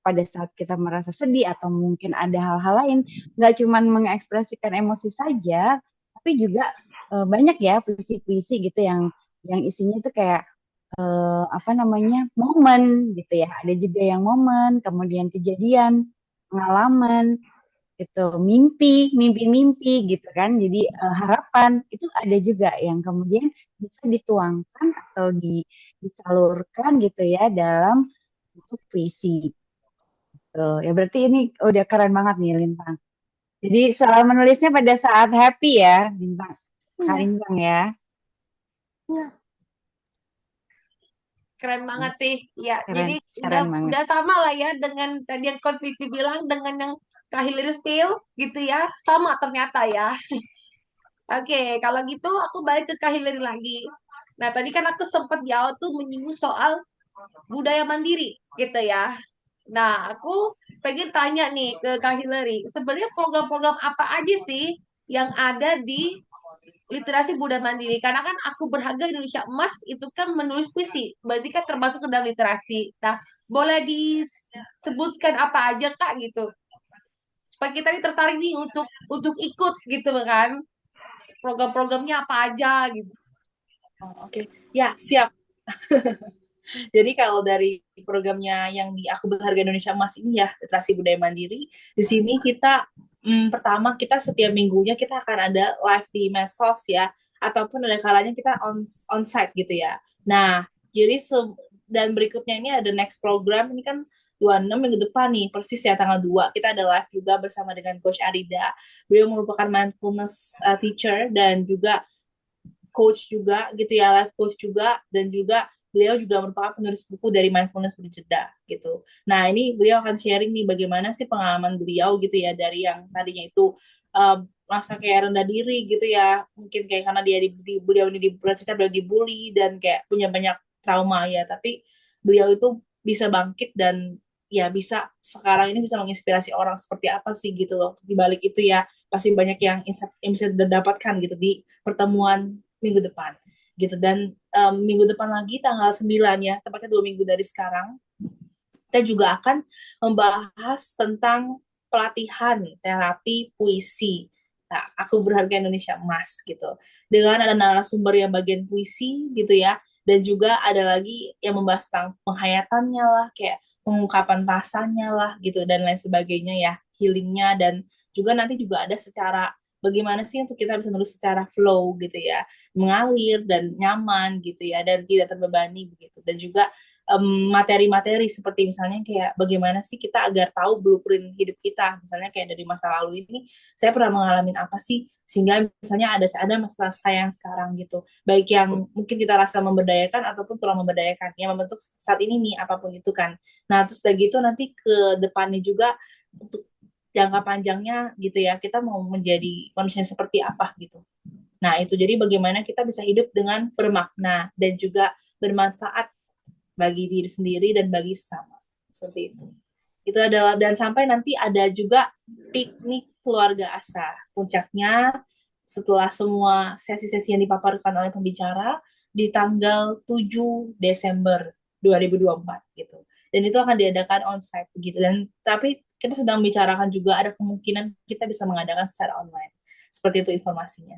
pada saat kita merasa sedih atau mungkin ada hal-hal lain, nggak cuma mengekspresikan emosi saja, tapi juga banyak ya puisi-puisi gitu yang isinya itu kayak apa namanya momen gitu ya. Ada juga yang momen, kemudian kejadian, pengalaman gitu, mimpi-mimpi gitu kan. Jadi harapan itu ada juga yang kemudian bisa dituangkan atau disalurkan gitu ya dalam bentuk puisi. Tuh, ya berarti ini udah keren banget nih Lintang. Jadi selalu menulisnya pada saat happy ya, Lintang. Kak
iya,
Lintang ya.
iya.
Keren banget sih. Ya,
Keren,
jadi
keren banget.
udah sama lah ya dengan tadi yang Coach Vivi bilang dengan yang Kak Hillary Spill gitu ya. Sama ternyata ya. Oke, kalau gitu aku balik ke Kak Hillary lagi. Nah, tadi kan aku sempat di awal tuh menyinggung soal budaya mandiri gitu ya. Nah, aku pengen tanya nih ke Kak Hillary, sebenarnya program-program apa aja sih yang ada di literasi budaya mandiri? Karena kan aku berharga Indonesia Emas itu kan menulis puisi, berarti kan termasuk ke dalam literasi. Nah, boleh disebutkan apa aja Kak gitu, supaya kita nih tertarik nih untuk ikut gitu kan, program-programnya apa aja gitu.
oh, oke. Ya, siap. Jadi kalau dari programnya yang di Aku Berharga Indonesia Emas ini ya, literasi budaya mandiri, di sini kita pertama kita setiap minggunya kita akan ada live di medsos ya, ataupun ada kalanya kita on site gitu ya. Nah, jadi dan berikutnya ini ada next program ini kan 26 minggu depan nih, persis ya tanggal 2 kita ada live juga bersama dengan Coach Arida. Beliau merupakan mindfulness teacher dan juga coach juga gitu ya, life coach juga, dan juga beliau juga merupakan penulis buku dari mindfulness berjeda gitu. Nah ini beliau akan sharing nih bagaimana sih pengalaman beliau gitu ya dari yang tadinya itu masa kayak rendah diri gitu ya, mungkin kayak karena dia beliau ini cerita beliau dibully dan kayak punya banyak trauma ya, tapi beliau itu bisa bangkit dan ya bisa sekarang ini bisa menginspirasi orang seperti apa sih gitu loh, di balik itu ya pasti banyak yang yang bisa didapatkan gitu di pertemuan minggu depan gitu. Dan minggu depan lagi tanggal 9 ya, tepatnya 2 minggu dari sekarang, kita juga akan membahas tentang pelatihan terapi puisi Nah, Aku Berharga Indonesia Emas gitu. Dengan ada narasumber yang bagian puisi gitu ya, dan juga ada lagi yang membahas tentang penghayatannya lah, kayak pengungkapan rasanya lah gitu dan lain sebagainya ya, healingnya dan juga nanti juga ada secara bagaimana sih untuk kita bisa nulis secara flow gitu ya, mengalir dan nyaman gitu ya, dan tidak terbebani begitu. Dan juga materi-materi seperti misalnya kayak bagaimana sih kita agar tahu blueprint hidup kita, misalnya kayak dari masa lalu ini saya pernah mengalami apa sih sehingga misalnya ada masalah saya yang sekarang gitu, baik yang mungkin kita rasa memberdayakan ataupun kurang memberdayakan yang membentuk saat ini nih apapun itu kan. Nah terus udah gitu nanti ke depannya juga untuk jangka panjangnya gitu ya, kita mau menjadi manusia seperti apa gitu. Nah itu jadi bagaimana kita bisa hidup dengan bermakna dan juga bermanfaat bagi diri sendiri dan bagi sesama. Seperti itu. Itu adalah, dan sampai nanti ada juga piknik keluarga Asa. Puncaknya setelah semua sesi-sesi yang dipaparkan oleh pembicara di tanggal 7 Desember 2024 gitu. Dan itu akan diadakan on-site begitu. Dan tapi kita sedang membicarakan juga ada kemungkinan kita bisa mengadakan secara online. Seperti itu informasinya.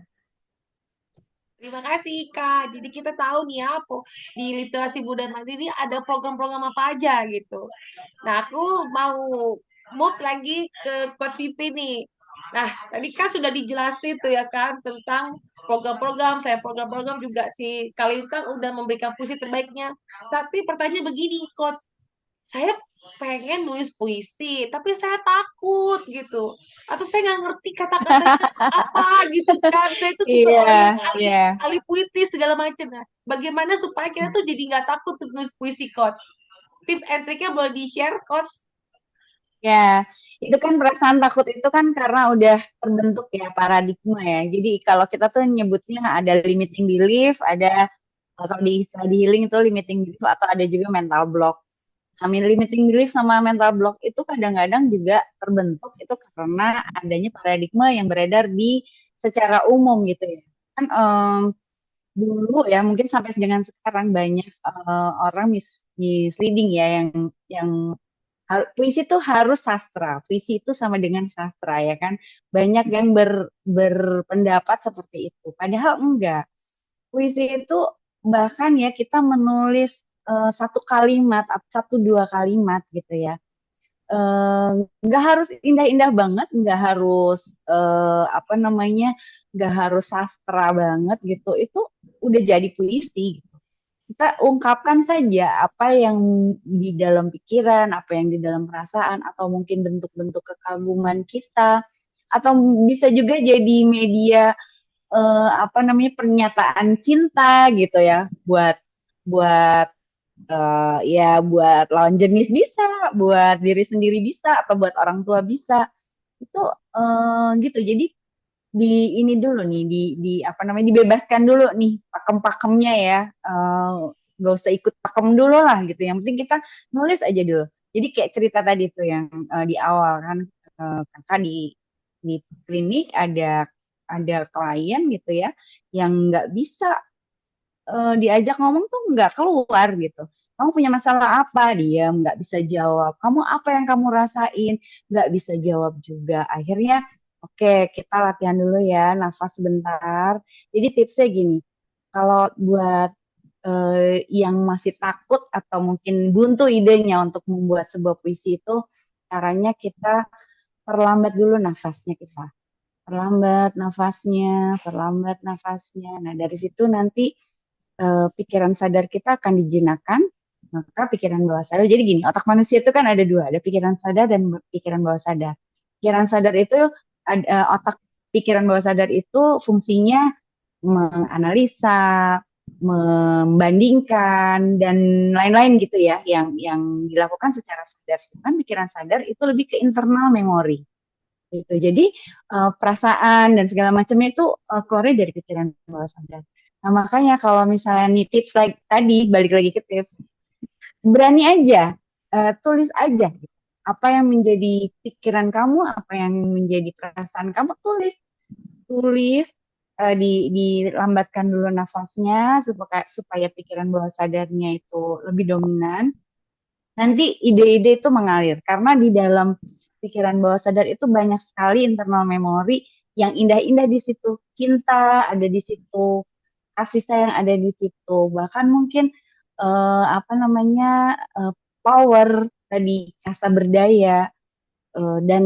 Terima kasih, Kak. Jadi kita tahu nih ya, di literasi budaya mandiri ada program-program apa aja gitu. Nah, aku mau move lagi ke Coach Vivi nih. Nah, tadi kan sudah dijelasin tuh ya kan tentang program-program, saya program-program juga si kalian kan udah memberikan puisi terbaiknya. Tapi pertanyaan begini, Coach, saya pengen nulis puisi, tapi saya takut gitu. Atau saya nggak ngerti kata-katanya apa gitu kan. Saya tuh bukan
Iya,
orang yang ahli,
iya.
ahli puitis segala macam. Nah, bagaimana supaya kita tuh jadi nggak takut tuh nulis puisi, Coach? Tips and triknya boleh di-share, Coach?
Ya, itu kan perasaan takut itu kan karena udah terbentuk ya paradigma ya. Jadi kalau kita tuh nyebutnya ada limiting belief, ada kalau di istilah di healing itu limiting belief atau ada juga mental block. Nah, limiting belief sama mental block itu kadang-kadang juga terbentuk itu karena adanya paradigma yang beredar di secara umum gitu ya. Kan dulu ya mungkin sampai dengan sekarang banyak orang misleading ya yang puisi itu harus sastra. Puisi itu sama dengan sastra ya kan. Banyak yang berpendapat seperti itu. Padahal enggak. Puisi itu bahkan ya kita menulis satu kalimat atau satu dua kalimat gitu ya. Eh, nggak harus indah-indah banget, nggak harus apa namanya, nggak harus sastra banget gitu. Itu udah jadi puisi gitu. Kita ungkapkan saja apa yang di dalam pikiran, apa yang di dalam perasaan, atau mungkin bentuk-bentuk kekaguman kita, atau bisa juga jadi media apa namanya pernyataan cinta gitu ya, buat buat ya buat lawan jenis bisa, buat diri sendiri bisa, atau buat orang tua bisa. Itu gitu. Jadi di ini dulu nih di apa namanya dibebaskan dulu nih pakem-pakemnya ya, gak usah ikut pakem dulu lah gitu, yang penting kita nulis aja dulu. Jadi kayak cerita tadi tuh yang di awal kan, kakak di klinik ada klien gitu ya yang nggak bisa diajak ngomong tuh nggak keluar gitu. Kamu punya masalah apa? Diam, nggak bisa jawab. Kamu apa yang kamu rasain? Nggak bisa jawab juga. Akhirnya, oke, kita latihan dulu ya, nafas sebentar. Jadi tipsnya gini, kalau buat yang masih takut atau mungkin buntu idenya untuk membuat sebuah puisi itu, caranya kita perlambat dulu nafasnya kita. Perlambat nafasnya, perlambat nafasnya. Nah, dari situ nanti pikiran sadar kita akan dijinakkan, maka pikiran bawah sadar. Jadi gini, otak manusia itu kan ada dua, ada pikiran sadar dan pikiran bawah sadar. Pikiran sadar itu otak pikiran bawah sadar itu fungsinya menganalisa, membandingkan dan lain-lain gitu ya, yang dilakukan secara sadar. Sedangkan pikiran sadar itu lebih ke internal memori gitu. Jadi perasaan dan segala macamnya itu keluarnya dari pikiran bawah sadar. Nah, makanya kalau misalnya nih tips like tadi, balik lagi ke tips, berani aja, tulis aja. Apa yang menjadi pikiran kamu, apa yang menjadi perasaan kamu, tulis. Tulis, dilambatkan dulu nafasnya, supaya pikiran bawah sadarnya itu lebih dominan. Nanti ide-ide itu mengalir, karena di dalam pikiran bawah sadar itu banyak sekali internal memori yang indah-indah di situ, cinta ada di situ, kasih sayang ada di situ, bahkan mungkin apa namanya power tadi, rasa berdaya dan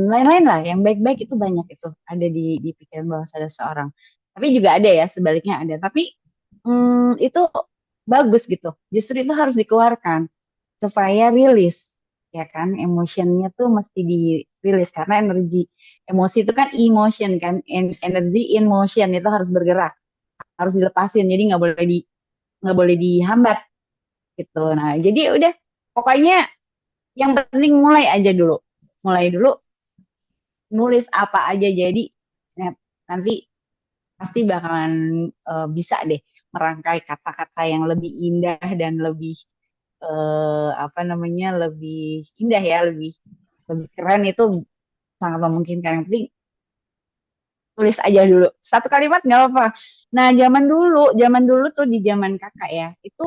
lain-lain lah yang baik-baik itu banyak itu ada di pikiran bawah sadar seorang. Tapi juga ada ya sebaliknya ada. Tapi itu bagus gitu. Justru itu harus dikeluarkan supaya rilis ya kan emotionnya tuh mesti dirilis karena emosi itu kan emotion kan energi in motion itu harus bergerak harus dilepasin jadi nggak boleh dihambat gitu. Nah jadi udah pokoknya yang penting mulai dulu nulis apa aja jadi nah, nanti pasti bakalan bisa deh merangkai kata-kata yang lebih indah dan lebih apa namanya lebih indah ya lebih lebih keren itu sangat memungkinkan yang penting tulis aja dulu satu kalimat nggak apa-apa. Nah zaman dulu tuh di zaman kakak ya itu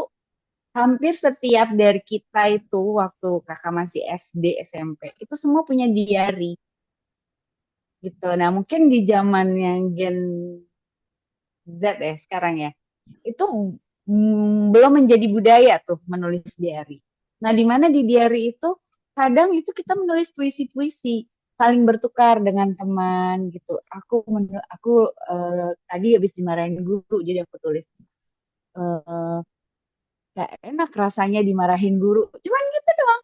hampir setiap dari kita itu waktu kakak masih SD SMP itu semua punya diary gitu. Nah mungkin di zaman yang Gen Z ya sekarang ya itu belum menjadi budaya tuh menulis diary. Nah di mana di diary itu kadang itu kita menulis puisi-puisi saling bertukar dengan teman gitu. Aku tadi habis dimarahin guru jadi aku tulis eh gak enak rasanya dimarahin guru. Cuman gitu doang.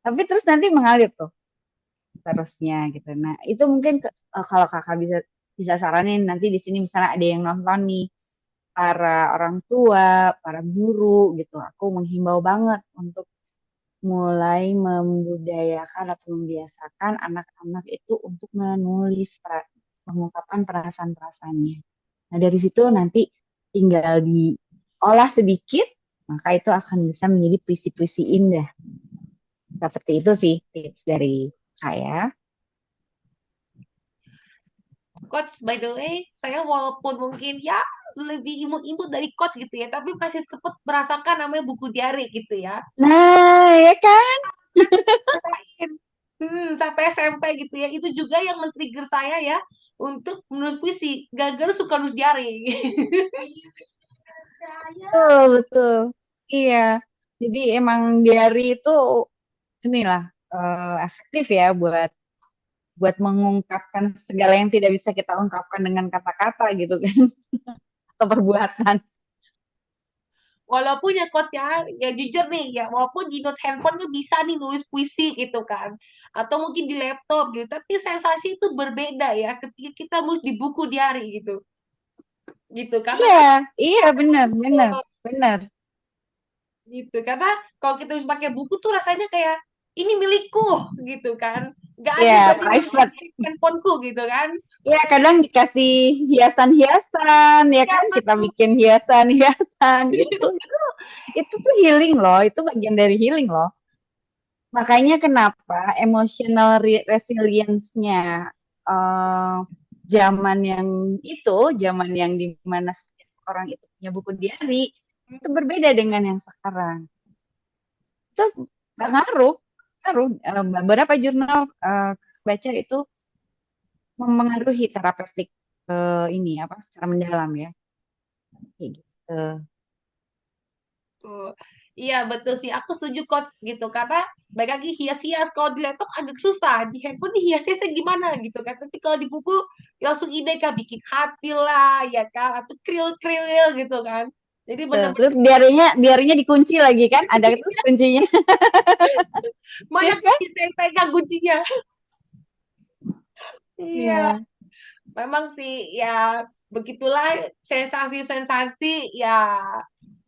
Tapi terus nanti mengalir tuh terusnya gitu. Nah, itu mungkin kalau kakak bisa bisa saranin nanti di sini misalnya ada yang nonton nih para orang tua, para guru gitu. Aku menghimbau banget untuk mulai membudayakan atau membiasakan anak-anak itu untuk mengungkapkan perasaan-perasaannya. Nah, dari situ nanti tinggal diolah sedikit, maka itu akan bisa menjadi puisi-puisi indah. Seperti itu sih tips dari saya.
Coach, by the way, saya walaupun mungkin ya lebih imut-imut dari coach gitu ya, tapi masih sempat merasakan namanya buku diary gitu ya.
Nah, ya kan?
Rasain. Sampai SMP gitu ya. Itu juga yang men-trigger saya ya untuk menulis puisi. Gara-gara suka nulis diary.
Betul, betul. Iya. Jadi emang diary itu inilah efektif ya buat buat mengungkapkan segala yang tidak bisa kita ungkapkan dengan kata-kata gitu kan atau perbuatan.
Walaupun ya coach ya jujur nih ya, walaupun di notes handphone tuh bisa nih nulis puisi gitu kan. Atau mungkin di laptop gitu. Tapi sensasi itu berbeda ya ketika kita nulis di buku diary gitu. Gitu. Karena
Iya,
kan
iya benar, benar, benar.
gitu karena kalau kita harus pakai buku tuh rasanya kayak ini milikku gitu kan nggak adil
Iya,
tadi
private.
handphoneku gitu kan
Iya, kadang dikasih hiasan-hiasan, ya
ya
kan? Kita
betul
bikin hiasan-hiasan gitu. Itu tuh healing loh, itu bagian dari healing loh. Makanya kenapa emotional resilience-nya eh, zaman yang zaman yang dimana setiap orang itu punya buku diary, itu berbeda dengan yang sekarang. Itu ngaruh, ngaruh. Beberapa jurnal baca itu memengaruhi terapeutik ini apa secara mendalam ya. Kayak gitu.
tuh iya betul sih aku setuju coach gitu karena baik lagi hias-hias kalau di laptop agak susah di handphone nih hias-hiasnya gimana gitu kan tapi kalau di buku langsung ide kan bikin hati lah ya kan atau krill-krill gitu kan jadi benar-benar
Terus diarinya dikunci lagi kan? Ada tuh kuncinya,
mana
ya kan?
bisa yang pegang kuncinya iya
Iya.
memang sih ya begitulah sensasi-sensasi ya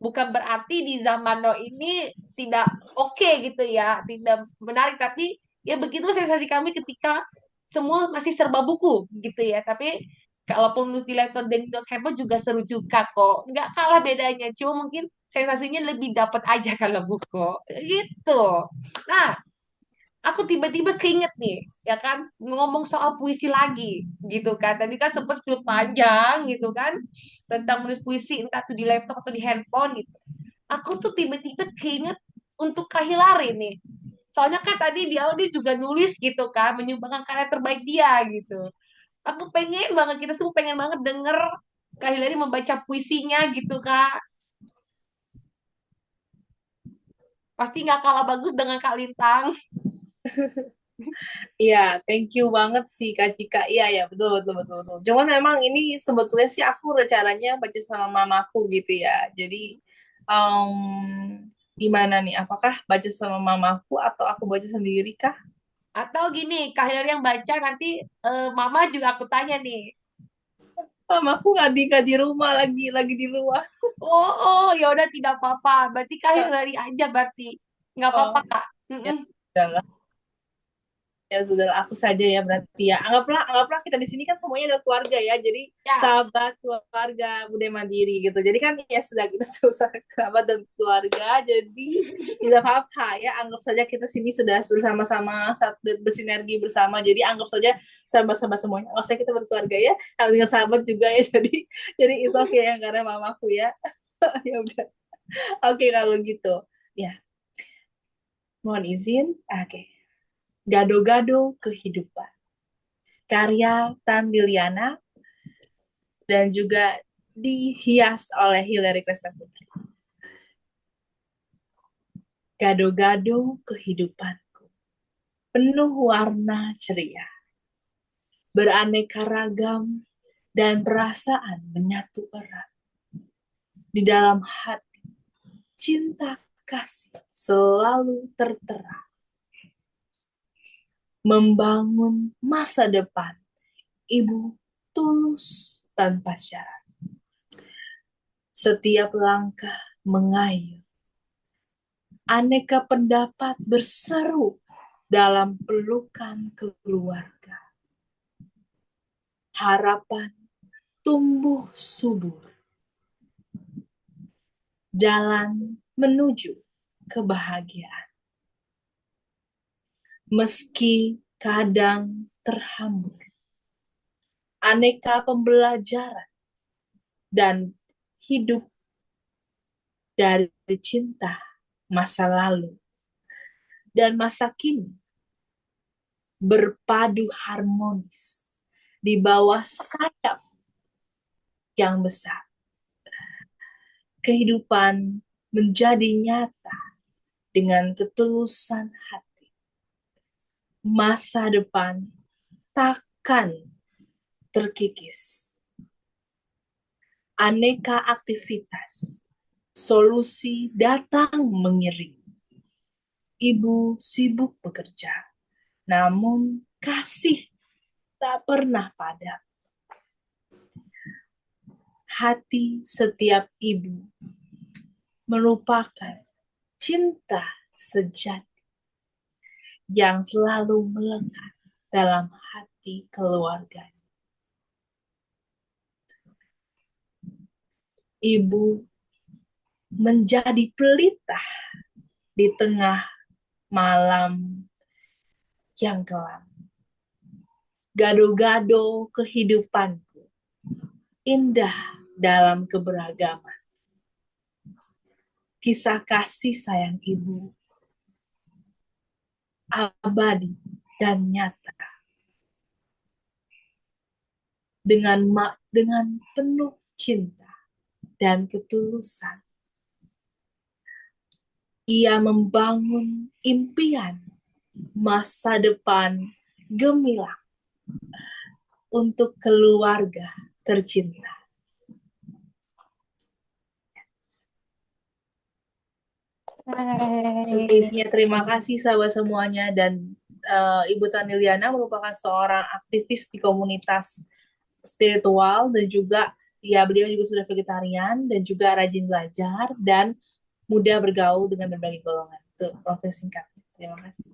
bukan berarti di zaman now ini tidak oke gitu ya, tidak menarik tapi ya begitu sensasi kami ketika semua masih serba buku gitu ya. Tapi kalaupun nulis di laptop dan di handphone juga seru juga kok. Nggak kalah bedanya, cuma mungkin sensasinya lebih dapat aja kalau buku gitu. Nah, aku tiba-tiba keinget nih, ya kan, ngomong soal puisi lagi, gitu kan. Tadi kan sempat skrip panjang, gitu kan, tentang menulis puisi, entah itu di laptop atau di handphone, gitu. Aku tuh tiba-tiba keinget untuk Kahilari nih. Soalnya kan tadi dia juga nulis gitu kan, menyumbangkan karya terbaik dia, gitu. Aku pengen banget, kita semua pengen banget denger Kak Hillary membaca puisinya gitu, Kak. Pasti nggak kalah bagus dengan Kak Lintang.
Iya, thank you banget sih Kak Cika. Iya, ya, betul, betul, betul, betul. Cuman memang ini sebetulnya sih aku rencananya baca sama mamaku gitu ya. Jadi, em, gimana nih? Apakah baca sama mamaku atau aku baca sendiri kah?
Atau gini, Kak Hillary yang baca, nanti Mama juga aku tanya nih.
Mamaku nggak di rumah, lagi di luar.
Oh, oh, ya udah tidak apa-apa. Berarti Kak Hillary aja berarti. Nggak apa-apa,
Oh,
Kak.
ya
Mm-mm.
sudah. Ya sudah, aku saja ya berarti ya. Anggaplah kita di sini kan semuanya adalah keluarga ya. Jadi
Ya,
sahabat, keluarga, budaya mandiri gitu. Jadi kan ya sudah kita susah sahabat dan keluarga. Jadi tidak apa-apa ya. Anggap saja kita sini sudah bersama-sama bersinergi bersama. Jadi anggap saja sahabat-sahabat semuanya. Anggap saja kita berkeluarga ya. Dengan sahabat juga ya. Jadi is okay ya karena mamaku ya. Ya udah. Oke kalau gitu. Ya, mohon izin. Oke. Gado-gado kehidupan. Karya Tan Liliana dan juga dihias oleh Hillary Crescenturi. Gado-gado kehidupanku, penuh warna ceria, beraneka ragam dan perasaan menyatu erat. Di dalam hati, cinta kasih selalu tertera. Membangun masa depan, ibu tulus tanpa syarat. Setiap langkah mengayuh, aneka pendapat berseru dalam pelukan keluarga. Harapan tumbuh subur. Jalan menuju kebahagiaan. Meski kadang terhambur. Aneka pembelajaran dan hidup dari cinta masa lalu dan masa kini berpadu harmonis di bawah sayap yang besar. Kehidupan menjadi nyata dengan ketulusan hati. Masa depan takkan terkikis. Aneka aktivitas, solusi datang mengiring. Ibu sibuk bekerja, namun kasih tak pernah padam. Hati setiap ibu merupakan cinta sejati yang selalu melekat dalam hati keluarga. Ibu menjadi pelita di tengah malam yang kelam. Gado-gado kehidupanku, indah dalam keberagaman. Kisah kasih sayang ibu, abadi dan nyata. Dengan penuh cinta dan ketulusan. Ia membangun impian masa depan gemilang untuk keluarga tercinta. Isinya terima kasih sahabat semuanya dan Ibu Taniliana merupakan seorang aktivis di komunitas spiritual dan juga ya beliau juga sudah vegetarian dan juga rajin belajar dan mudah bergaul dengan berbagai golongan. Itu profesi singkatnya. Terima kasih.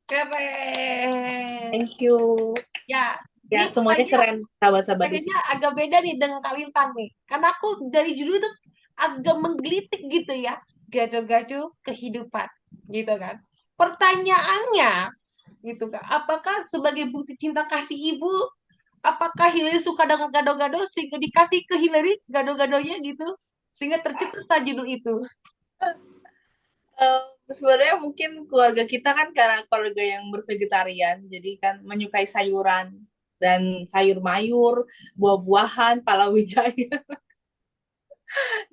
keren.
Thank you.
Ya,
Ya,
ini
semuanya
kayaknya
keren sahabat-sahabat di
kayaknya
sini.
agak beda nih dengan Kak Lintang nih. Karena aku dari judul itu agak menggelitik gitu ya. Gado-gado kehidupan gitu kan. Pertanyaannya gitu kan. Apakah sebagai bukti cinta kasih ibu, apakah Hillary suka dengan gado-gado sehingga dikasih ke Hillary gado-gadonya gitu? Sehingga tercetuslah judul itu.
Eh, Sebenarnya mungkin keluarga kita kan karena keluarga yang bervegetarian, jadi kan menyukai sayuran dan sayur mayur, buah-buahan, palawijaya.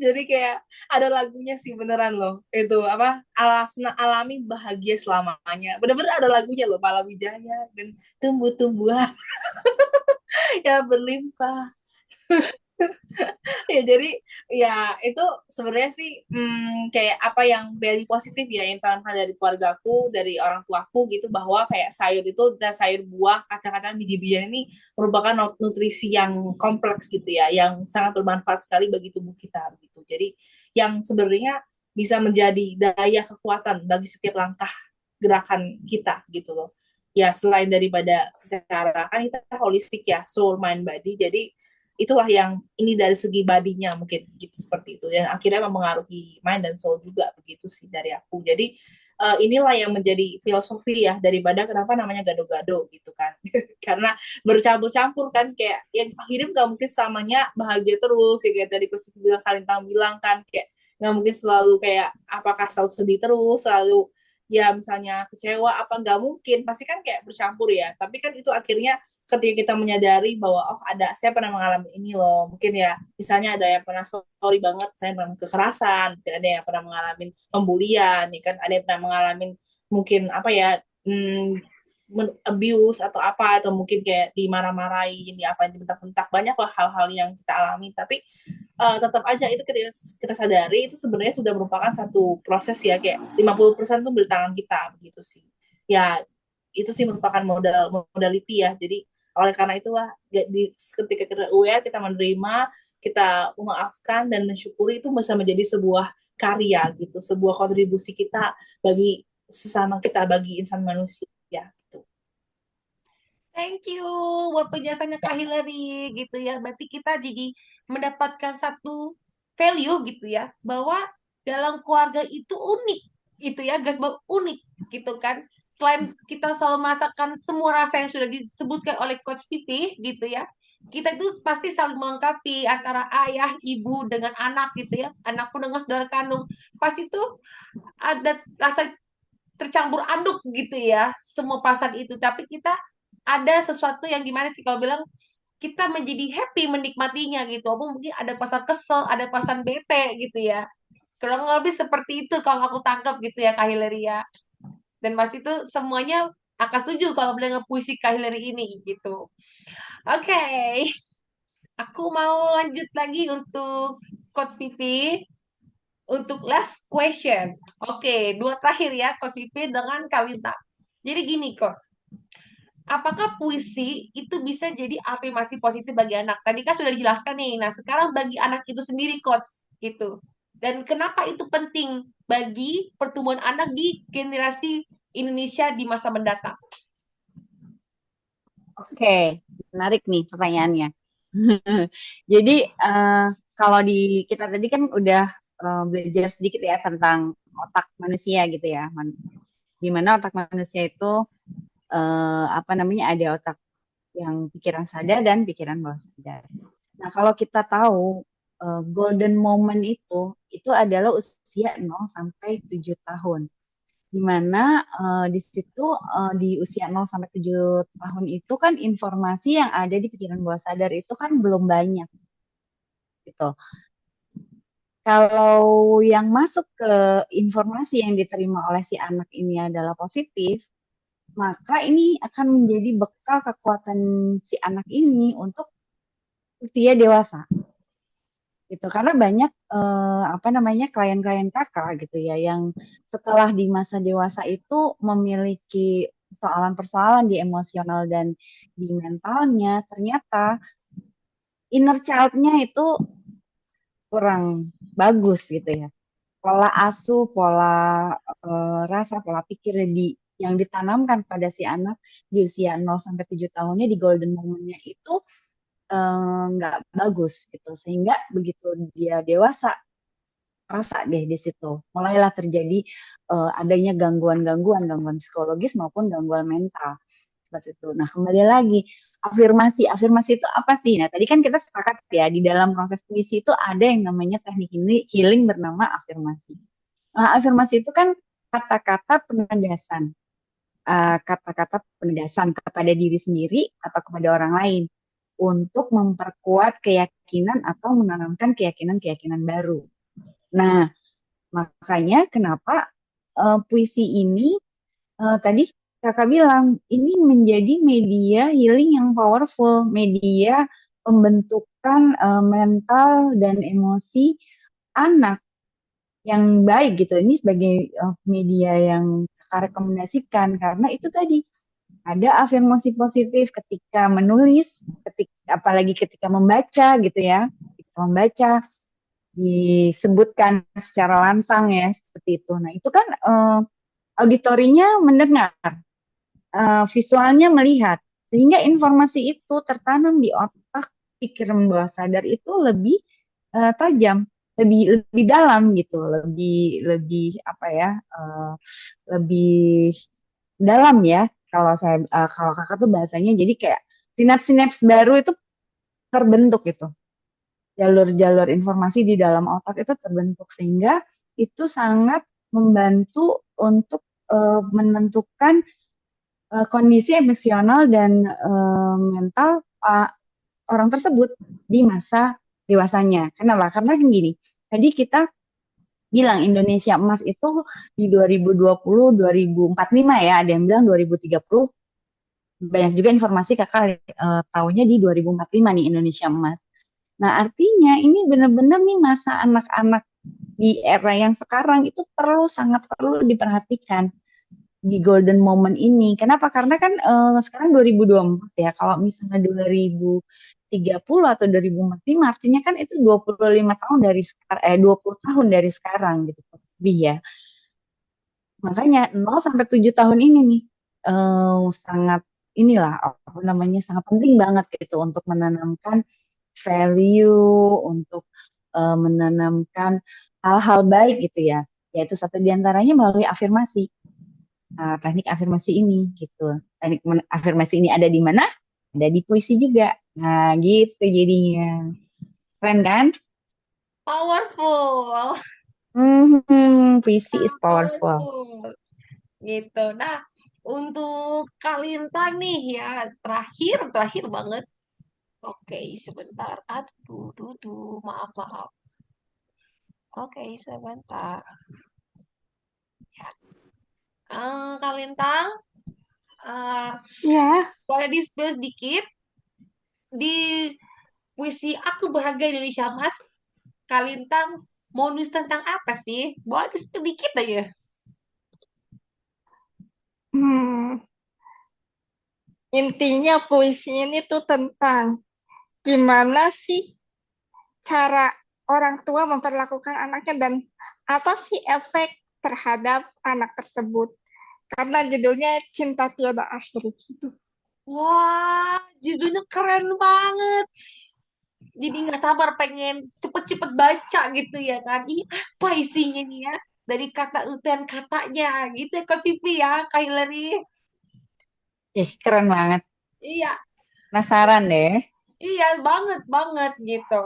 Jadi kayak ada lagunya sih beneran loh. Itu apa? Alami bahagia selamanya. Bener-bener ada lagunya loh, palawijaya dan tumbuh-tumbuhan yang berlimpah. Ya jadi ya itu sebenarnya sih kayak apa yang very positif ya yang tanamkan dari keluargaku, dari orang tuaku gitu, bahwa kayak sayur itu dan sayur, buah, kacang-kacang, biji-bijian ini merupakan nutrisi yang kompleks gitu ya, yang sangat bermanfaat sekali bagi tubuh kita gitu. Jadi yang sebenarnya bisa menjadi daya kekuatan bagi setiap langkah gerakan kita gitu loh. Ya selain daripada secara kan kita holistik ya, soul, mind, body. Jadi itulah yang ini dari segi badinya mungkin gitu, seperti itu, dan akhirnya mempengaruhi mind dan soul juga, begitu sih dari aku. Jadi inilah yang menjadi filosofi ya, daripada kenapa namanya gado-gado gitu kan. Karena bercampur-campur kan, kayak yang hidup gak mungkin selamanya bahagia terus ya, kayak tadi Coach bilang, Kalintang bilang kan, kayak nggak mungkin selalu kayak apakah selalu sedih terus, selalu ya misalnya kecewa, apa nggak mungkin, pasti kan kayak bercampur ya. Tapi kan itu akhirnya ketika kita menyadari bahwa oh ada, saya pernah mengalami ini loh, mungkin ya misalnya ada yang pernah, sorry banget, saya pernah kekerasan, mungkin ada yang pernah mengalami pembulian, ya kan, ada yang pernah mengalami mungkin apa ya, abuse atau apa, atau mungkin kayak dimarah-marahin, ya apa, dibentak-bentak, banyak lah hal-hal yang kita alami. Tapi tetap aja itu ketika kita sadari itu sebenarnya sudah merupakan satu proses ya, kayak 50% tuh di tangan kita, begitu sih ya. Itu sih merupakan modality ya. Jadi oleh karena itulah ketika kita aware, kita menerima, kita memaafkan dan mensyukuri, itu bisa menjadi sebuah karya gitu, sebuah kontribusi kita bagi sesama kita, bagi insan manusia gitu.
Thank you buat penjelasannya Kak Hillary gitu ya. Berarti kita jadi mendapatkan satu value gitu ya, bahwa dalam keluarga itu unik gitu ya, guys, bahwa unik gitu kan. Selain kita selalu merasakan semua rasa yang sudah disebutkan oleh Coach Titi gitu ya, kita itu pasti saling melengkapi antara ayah, ibu dengan anak gitu ya, anak pun dengan saudara kandung. Pasti tuh ada rasa tercampur aduk gitu ya, semua perasaan itu. Tapi kita ada sesuatu yang gimana sih kalau bilang, kita menjadi happy menikmatinya gitu. Walaupun mungkin ada perasaan kesel, ada perasaan bete gitu ya. Kurang lebih seperti itu kalau aku tangkap gitu ya Kak Hillary ya. Dan Mas itu semuanya akan setuju kalau bilang puisi Kak Hillary ini gitu. Oke, aku mau lanjut lagi untuk Coach Vivi untuk last question. Oke, dua terakhir ya Coach Vivi dengan Kawinta. Jadi gini Coach, apakah puisi itu bisa jadi afirmasi positif bagi anak? Tadi kan sudah dijelaskan nih. Nah, sekarang bagi anak itu sendiri, Coach, gitu. Dan kenapa itu penting bagi pertumbuhan anak di generasi Indonesia di masa mendatang?
Oke, menarik nih pertanyaannya. Jadi kalau di kita tadi kan udah belajar sedikit ya tentang otak manusia gitu ya. Di mana otak manusia itu apa namanya, ada otak yang pikiran sadar dan pikiran bawah sadar. Nah, kalau kita tahu golden moment itu adalah usia 0 sampai 7 tahun. Di mana di situ di usia 0 sampai 7 tahun itu kan informasi yang ada di pikiran bawah sadar itu kan belum banyak gitu. Kalau yang masuk ke informasi yang diterima oleh si anak ini adalah positif, maka ini akan menjadi bekal kekuatan si anak ini untuk usia dewasa gitu. Karena banyak apa namanya, klien-klien kakak gitu ya yang setelah di masa dewasa itu memiliki persoalan-persoalan di emosional dan di mentalnya, ternyata inner child-nya itu kurang bagus gitu ya. Pola asuh, pola rasa, pola pikir yang ditanamkan pada si anak di usia 0 sampai 7 tahunnya di golden moment-nya itu nggak bagus gitu. Sehingga begitu dia dewasa, rasa deh di situ. Mulailah terjadi adanya gangguan psikologis maupun gangguan mental. Seperti itu. Nah, kembali lagi, afirmasi. Afirmasi itu apa sih? Nah, tadi kan kita sepakat ya, di dalam proses puisi itu ada yang namanya teknik ini healing bernama afirmasi. Nah, afirmasi itu kan kata-kata penegasan kata-kata penegasan kepada diri sendiri atau kepada orang lain untuk memperkuat keyakinan atau menanamkan keyakinan-keyakinan baru. Nah, makanya kenapa puisi ini tadi kakak bilang ini menjadi media healing yang powerful, media pembentukan mental dan emosi anak yang baik gitu. Ini sebagai media yang kakak rekomendasikan karena itu tadi ada afirmasi positif ketika menulis, apalagi ketika membaca gitu ya. Ketika membaca disebutkan secara lantang ya seperti itu. Nah itu kan auditorinya mendengar, visualnya melihat, sehingga informasi itu tertanam di otak pikiran bawah sadar itu lebih tajam, lebih dalam gitu, lebih lebih apa ya, lebih dalam ya. Kalau kakak tuh bahasanya jadi kayak sinaps-sinaps baru itu terbentuk gitu, jalur-jalur informasi di dalam otak itu terbentuk sehingga itu sangat membantu untuk menentukan kondisi emosional dan mental orang tersebut di masa dewasanya. Kenapa? Karena kan gini, tadi kita bilang Indonesia emas itu di 2020, 2045 ya, ada yang bilang 2030. Banyak juga informasi kakak tahunya di 2045 nih Indonesia emas. Nah, artinya ini benar-benar nih masa anak-anak di era yang sekarang itu sangat perlu diperhatikan di golden moment ini. Kenapa? Karena kan sekarang 2024 ya. Kalau misalnya 2030 atau 2045 artinya kan itu 25 tahun dari sekarang 20 tahun dari sekarang gitu lebih ya. Makanya 0 sampai 7 tahun ini nih sangat inilah apa namanya sangat penting banget gitu untuk menanamkan value, untuk menanamkan hal-hal baik gitu ya. Yaitu satu diantaranya melalui afirmasi. Teknik afirmasi ini gitu. Teknik afirmasi ini ada di mana? Ada di puisi juga. Nah, gitu jadinya. Keren kan?
Powerful.
Puisi is powerful.
Powerful. Gitu. Nah, untuk Kalintang nih ya, terakhir banget. Oke, sebentar. Maaf, maaf. Oke, sebentar. Ya. Kalintang, eh,
Ya,
boleh di-spill sedikit di puisi Aku Bahagia Indonesia Mas. Kalintang mau nulis tentang apa sih? Boleh di-spill dikit aja.
hmm, intinya puisi ini tuh tentang gimana sih cara orang tua memperlakukan anaknya dan apa sih efek terhadap anak tersebut. Karena judulnya Cinta Tiada Akhir gitu.
Wah, judulnya keren banget. Jadi nggak sabar pengen cepet-cepet baca gitu ya kan. Ini apa isinya nih ya? Dari kata dan katanya gitu ya Kak Vivi ya, Kak Hillary.
Keren banget.
Iya,
Penasaran deh.
iya banget banget gitu.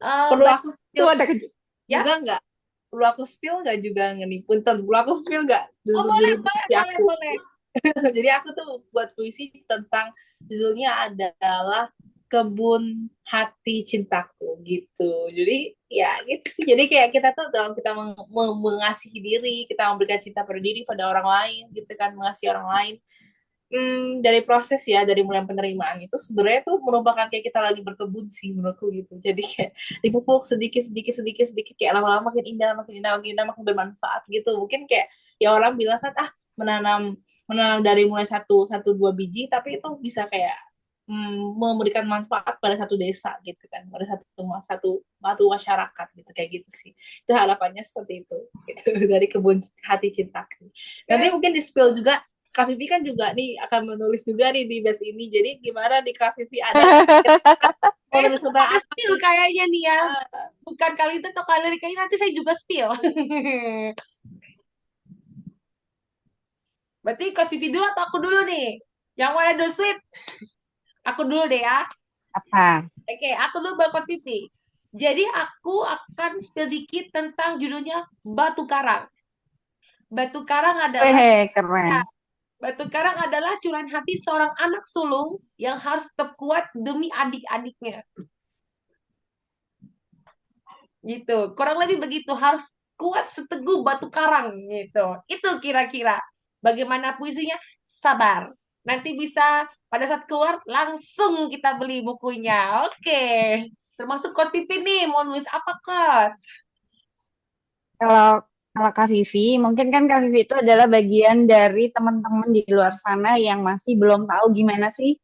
Perlu
Baik
aku
Itu
spill
ada
ya.
juga nggak? Perlu aku spill nggak juga nih? Punten, perlu aku spill nggak
Oh
judul
boleh, boleh,
puisi
boleh,
aku?
boleh.
Jadi aku tuh buat puisi tentang judulnya adalah Kebun Hati Cintaku gitu. Jadi ya gitu sih. Jadi kayak kita tuh dalam kita mengasihi diri, kita memberikan cinta pada diri pada orang lain gitu kan, mengasihi orang lain. Dari proses ya, dari mulai penerimaan itu sebenarnya tuh merupakan kayak kita lagi berkebun sih menurutku gitu. Jadi kayak dipupuk sedikit sedikit sedikit sedikit kayak lama-lama makin indah, makin indah, makin indah, makin bermanfaat gitu. Mungkin kayak ya orang bilang kan menanam menanam dari mulai satu satu dua biji, tapi itu bisa kayak memberikan manfaat pada satu desa gitu kan, pada satu satu satu masyarakat gitu kayak gitu sih. Itu harapannya seperti itu gitu, dari kebun hati cintaku. Nanti
Oke,
mungkin di spill juga Kak Vivi kan juga nih akan menulis juga nih di batch ini. Jadi gimana di Kak Vivi ada mau nulis tentang
ada
apa
spill
nih?
kayaknya nih ya.
Ah,
Bukan kali itu atau kali ini kayaknya nanti saya juga spill. Berarti Kak Vivi dulu atau aku dulu nih? Yang mana dulu sweet? Aku dulu deh ya.
Apa?
Oke, aku dulu baru Kak Vivi. Jadi aku akan spill dikit tentang judulnya Batu Karang. Batu Karang adalah
Weh,
ya,
keren.
Batu karang adalah curahan hati seorang anak sulung yang harus tetap kuat demi adik-adiknya. Gitu. Kurang lebih begitu, harus kuat seteguh batu karang gitu. Itu kira-kira. Bagaimana puisinya? Sabar. Nanti bisa pada saat keluar langsung kita beli bukunya. Oke. Termasuk Coach Pipin nih, mau nulis apa Coach?
Kalau kalau Kak Vivi, mungkin kan Kak Vivi itu adalah bagian dari teman-teman di luar sana yang masih belum tahu gimana sih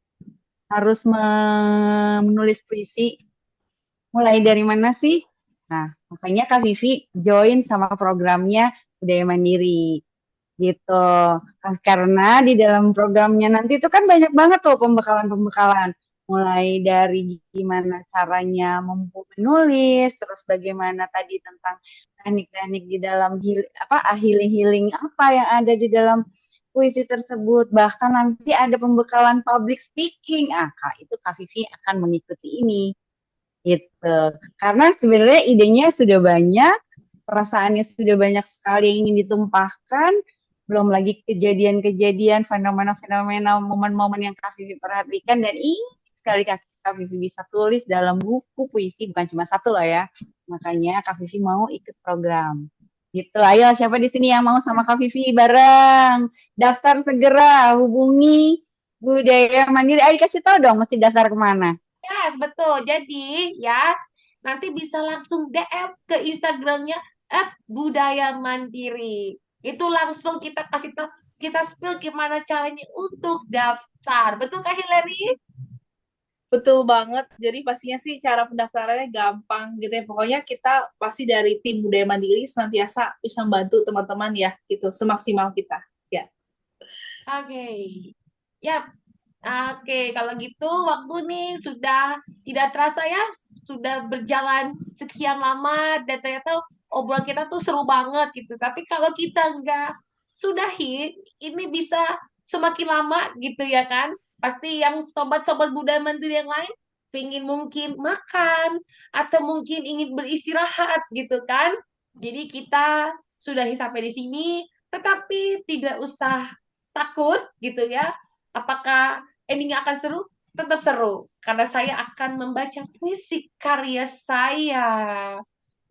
harus menulis puisi. Mulai dari mana sih? Nah, makanya Kak Vivi join sama programnya Budaya Mandiri gitu. Karena di dalam programnya nanti itu kan banyak banget tuh pembekalan-pembekalan. Mulai dari gimana caranya menulis, terus bagaimana tadi tentang teknik-teknik di dalam healing-healing apa yang ada di dalam puisi tersebut. Bahkan nanti ada pembekalan public speaking. Ah, Kak, itu Kak Vivi akan mengikuti ini. Gitu. Karena sebenarnya idenya sudah banyak, perasaannya sudah banyak sekali yang ingin ditumpahkan, belum lagi kejadian-kejadian, fenomena-fenomena, momen-momen yang Kak Vivi perhatikan, dan ingin sekali Kak Vivi bisa tulis dalam buku puisi, bukan cuma satu loh ya. Makanya Kak Vivi mau ikut program. Gitu, ayo siapa di sini yang mau sama Kak Vivi bareng? Daftar segera, hubungi Budaya Mandiri. Ayo kasih tahu dong, mesti daftar kemana?
Yes, betul. Jadi ya, nanti bisa langsung DM ke Instagramnya @budayamandiri. Itu langsung kita kasih tahu, kita spill gimana caranya untuk daftar. Betul Kak Hillary?
Betul banget. Jadi pastinya sih cara pendaftarannya gampang gitu ya. Pokoknya kita pasti dari tim Budaya Mandiri senantiasa bisa membantu teman-teman ya gitu semaksimal kita. Ya.
Oke. Yap. Oke, kalau gitu waktu nih sudah tidak terasa ya, sudah berjalan sekian lama dan ternyata obrolan kita tuh seru banget gitu. Tapi kalau kita nggak sudahi, ini bisa semakin lama gitu ya kan? Pasti yang sobat-sobat budaya mandiri yang lain pingin mungkin makan atau mungkin ingin beristirahat gitu kan? Jadi kita sudahi sampai di sini, tetapi tidak usah takut gitu ya. Apakah endingnya akan seru? Tetap seru. Karena saya akan membaca puisi karya saya.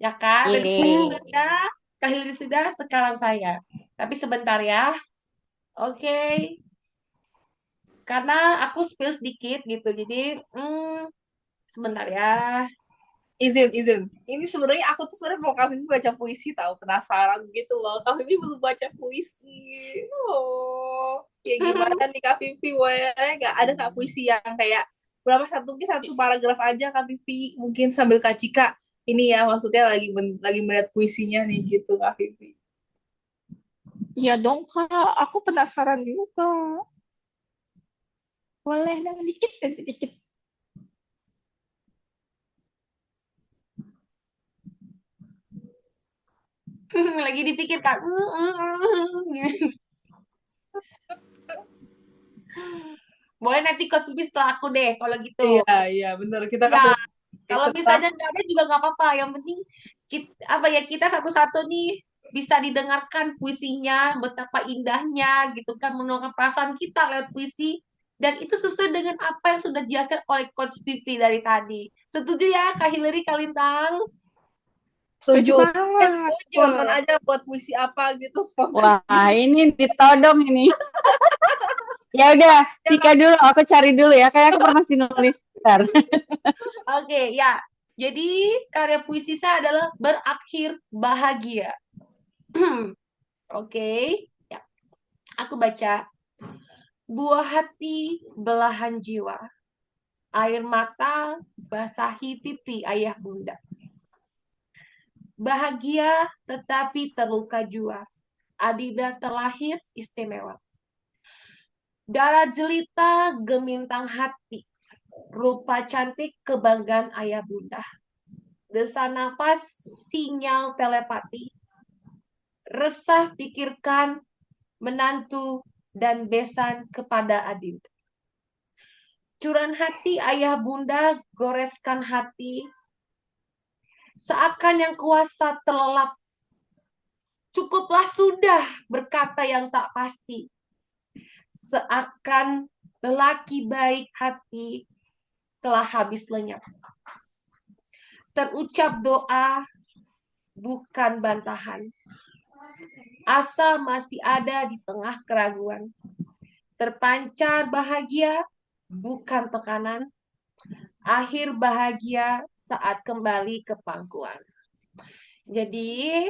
Ya kan? Tadi
Yeay.
sudah, Kak Hillary sudah, sekarang saya. Tapi sebentar ya. Oke. Karena aku spill sedikit gitu. Jadi, sebentar ya.
Izin, izin. Ini sebenarnya aku tuh sebenarnya mau Kak Vivi baca puisi tahu penasaran gitu loh. Kak Vivi belum baca puisi. Oh, kayak gimana nih Kak Vivi? Boleh nggak ada Kak puisi yang kayak berapa satu mungkin satu paragraf aja Kak Vivi mungkin sambil Kak Cika ini ya maksudnya lagi melihat puisinya nih gitu Kak Vivi.
Iya dong, Kak. Aku penasaran juga. Boleh dong, dikit aja, dikit.
Lagi dipikirkan. Boleh nanti Coach Pipi setelah aku deh, kalau gitu.
Iya, iya bener. Kita
Ya,
kasih
kalau
setelah
misalnya nggak ada juga nggak apa-apa. Yang penting kita, apa ya, kita satu-satu nih bisa didengarkan puisinya, betapa indahnya gitu kan, menuangkan perasaan kita lewat puisi. Dan itu sesuai dengan apa yang sudah dijelaskan oleh Coach Pipi dari tadi. Setuju ya, Kak Hillary Kalintang?
Setuju
setuju.
banget.
Spontan
Setuju.
aja buat puisi apa gitu spontan.
Wah, ini ditodong ini. Ya udah, Cika dulu, aku cari dulu ya. Kayak aku pernah sih nulis. Bentar.
Oke, ya. Jadi karya puisi saya adalah berakhir bahagia. Oke, ya. Aku baca. Buah hati belahan jiwa. Air mata basahi pipi ayah bunda. Bahagia tetapi terluka jua. Adida terlahir istimewa. Darah jelita gemintang hati. Rupa cantik kebanggaan ayah bunda. Desa nafas sinyal telepati. Resah pikirkan menantu dan besan kepada adinda. Curahan hati ayah bunda goreskan hati. Seakan yang kuasa terlelap. Cukuplah sudah berkata yang tak pasti. seakan lelaki baik hati telah habis lenyap. Terucap doa bukan bantahan. Asa masih ada di tengah keraguan. Terpancar bahagia bukan tekanan. Akhir bahagia saat kembali ke pangkuan. Jadi,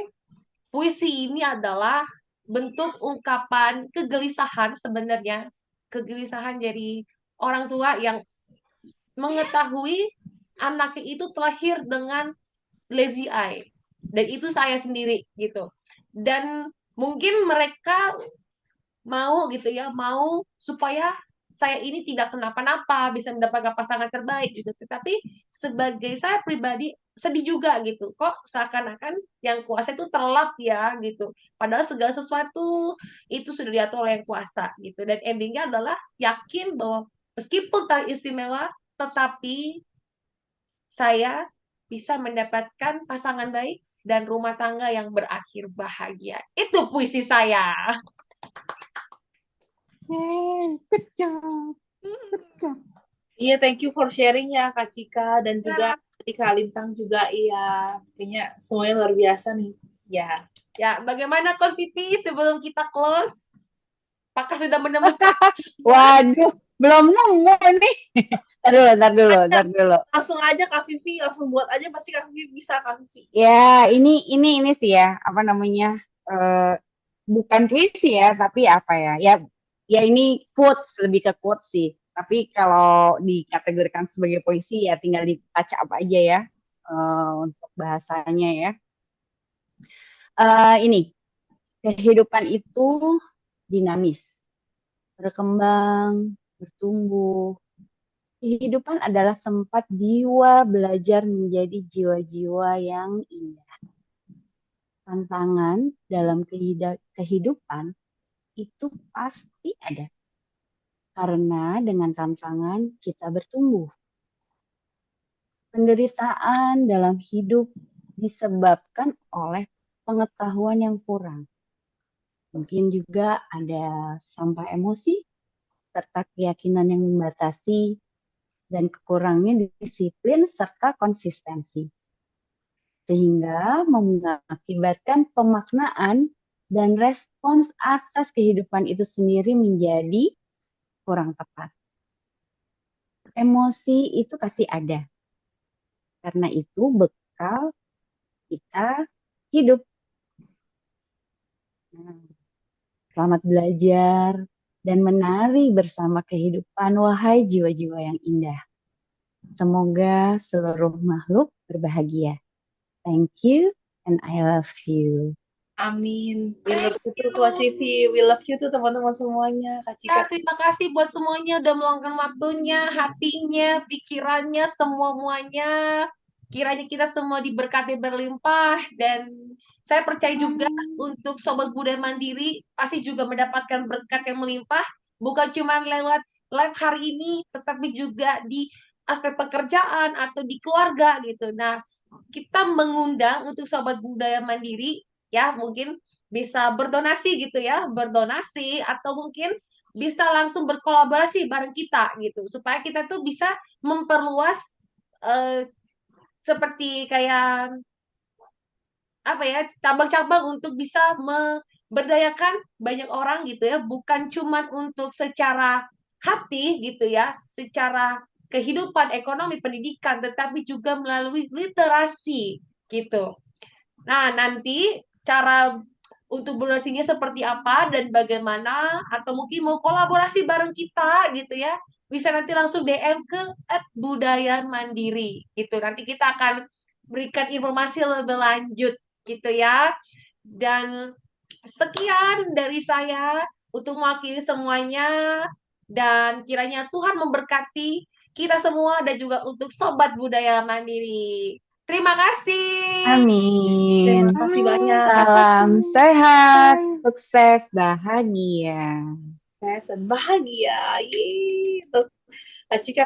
puisi ini adalah bentuk ungkapan kegelisahan sebenarnya. Kegelisahan dari orang tua yang mengetahui anaknya itu terlahir dengan lazy eye. Dan itu saya sendiri gitu. Dan mungkin mereka mau gitu ya, mau supaya saya ini tidak kenapa-napa, bisa mendapatkan pasangan terbaik gitu. Tetapi sebagai saya pribadi sedih juga gitu. Kok seakan-akan yang kuasa itu terlap ya gitu. Padahal segala sesuatu itu sudah diatur oleh yang kuasa gitu. Dan endingnya adalah yakin bahwa meskipun tak istimewa, tetapi saya bisa mendapatkan pasangan baik dan rumah tangga yang berakhir bahagia. Itu puisi saya.
Yay, good job. Good job.
Iya, thank you for sharing ya Kak Cika dan juga
Ya,
tadi Kak Lintang juga. Iya, kayaknya semuanya luar biasa nih. Ya.
ya, bagaimana Coach Titi sebelum kita close? Apakah sudah menemukan?
Waduh, belum nemu nih. Ntar dulu.
Langsung aja Kak Vivi, langsung buat aja, pasti Kak Vivi bisa Kak Vivi.
Ya, ini sih ya, apa namanya? eh, bukan puisi ya, tapi apa ya? Ya ini quotes, lebih ke quotes sih. Tapi kalau dikategorikan sebagai puisi ya tinggal di-touch up aja ya untuk bahasanya ya. Ini kehidupan itu dinamis, berkembang, bertumbuh. Kehidupan adalah tempat jiwa belajar menjadi jiwa-jiwa yang indah. Tantangan dalam kehidupan itu pasti ada. Karena dengan tantangan kita bertumbuh. Penderitaan dalam hidup disebabkan oleh pengetahuan yang kurang. Mungkin juga ada sampah emosi, serta keyakinan yang membatasi, dan kekurangnya disiplin serta konsistensi. Sehingga mengakibatkan pemaknaan dan respons atas kehidupan itu sendiri menjadi kurang tepat. Emosi itu pasti ada. Karena itu bekal kita hidup. Selamat belajar dan menari bersama kehidupan, wahai jiwa-jiwa yang indah. Semoga seluruh makhluk berbahagia. Thank you and I love you.
Amin. We love you too Coach Vivi. We love you too teman-teman semuanya. Kak Cika.
Ya, terima kasih buat semuanya udah meluangkan waktunya, hatinya, pikirannya, semuanya. Kiranya kita semua diberkati berlimpah dan saya percaya juga untuk Sobat Budaya Mandiri pasti juga mendapatkan berkat yang melimpah, bukan cuma lewat live hari ini, tetapi juga di aspek pekerjaan atau di keluarga gitu. Nah, kita mengundang untuk Sobat Budaya Mandiri ya, mungkin bisa berdonasi gitu ya, berdonasi atau mungkin bisa langsung berkolaborasi bareng kita gitu, supaya kita tuh bisa memperluas eh, seperti kayak apa ya cabang-cabang untuk bisa memberdayakan banyak orang gitu ya, bukan cuma untuk secara hati gitu ya, secara kehidupan ekonomi pendidikan, tetapi juga melalui literasi gitu. Nah, nanti cara untuk berdonasinya seperti apa dan bagaimana, atau mungkin mau kolaborasi bareng kita gitu ya, bisa nanti langsung DM ke @budaya_mandiri gitu. Nanti kita akan berikan informasi lebih lanjut gitu ya. Dan sekian dari saya untuk mewakili semuanya dan kiranya Tuhan memberkati kita semua dan juga untuk Sobat Budaya Mandiri. Terima kasih.
Amin.
Terima kasih banyak.
Salam sehat, sukses, bahagia.
Saya bahagia. Yeay. Kak Cika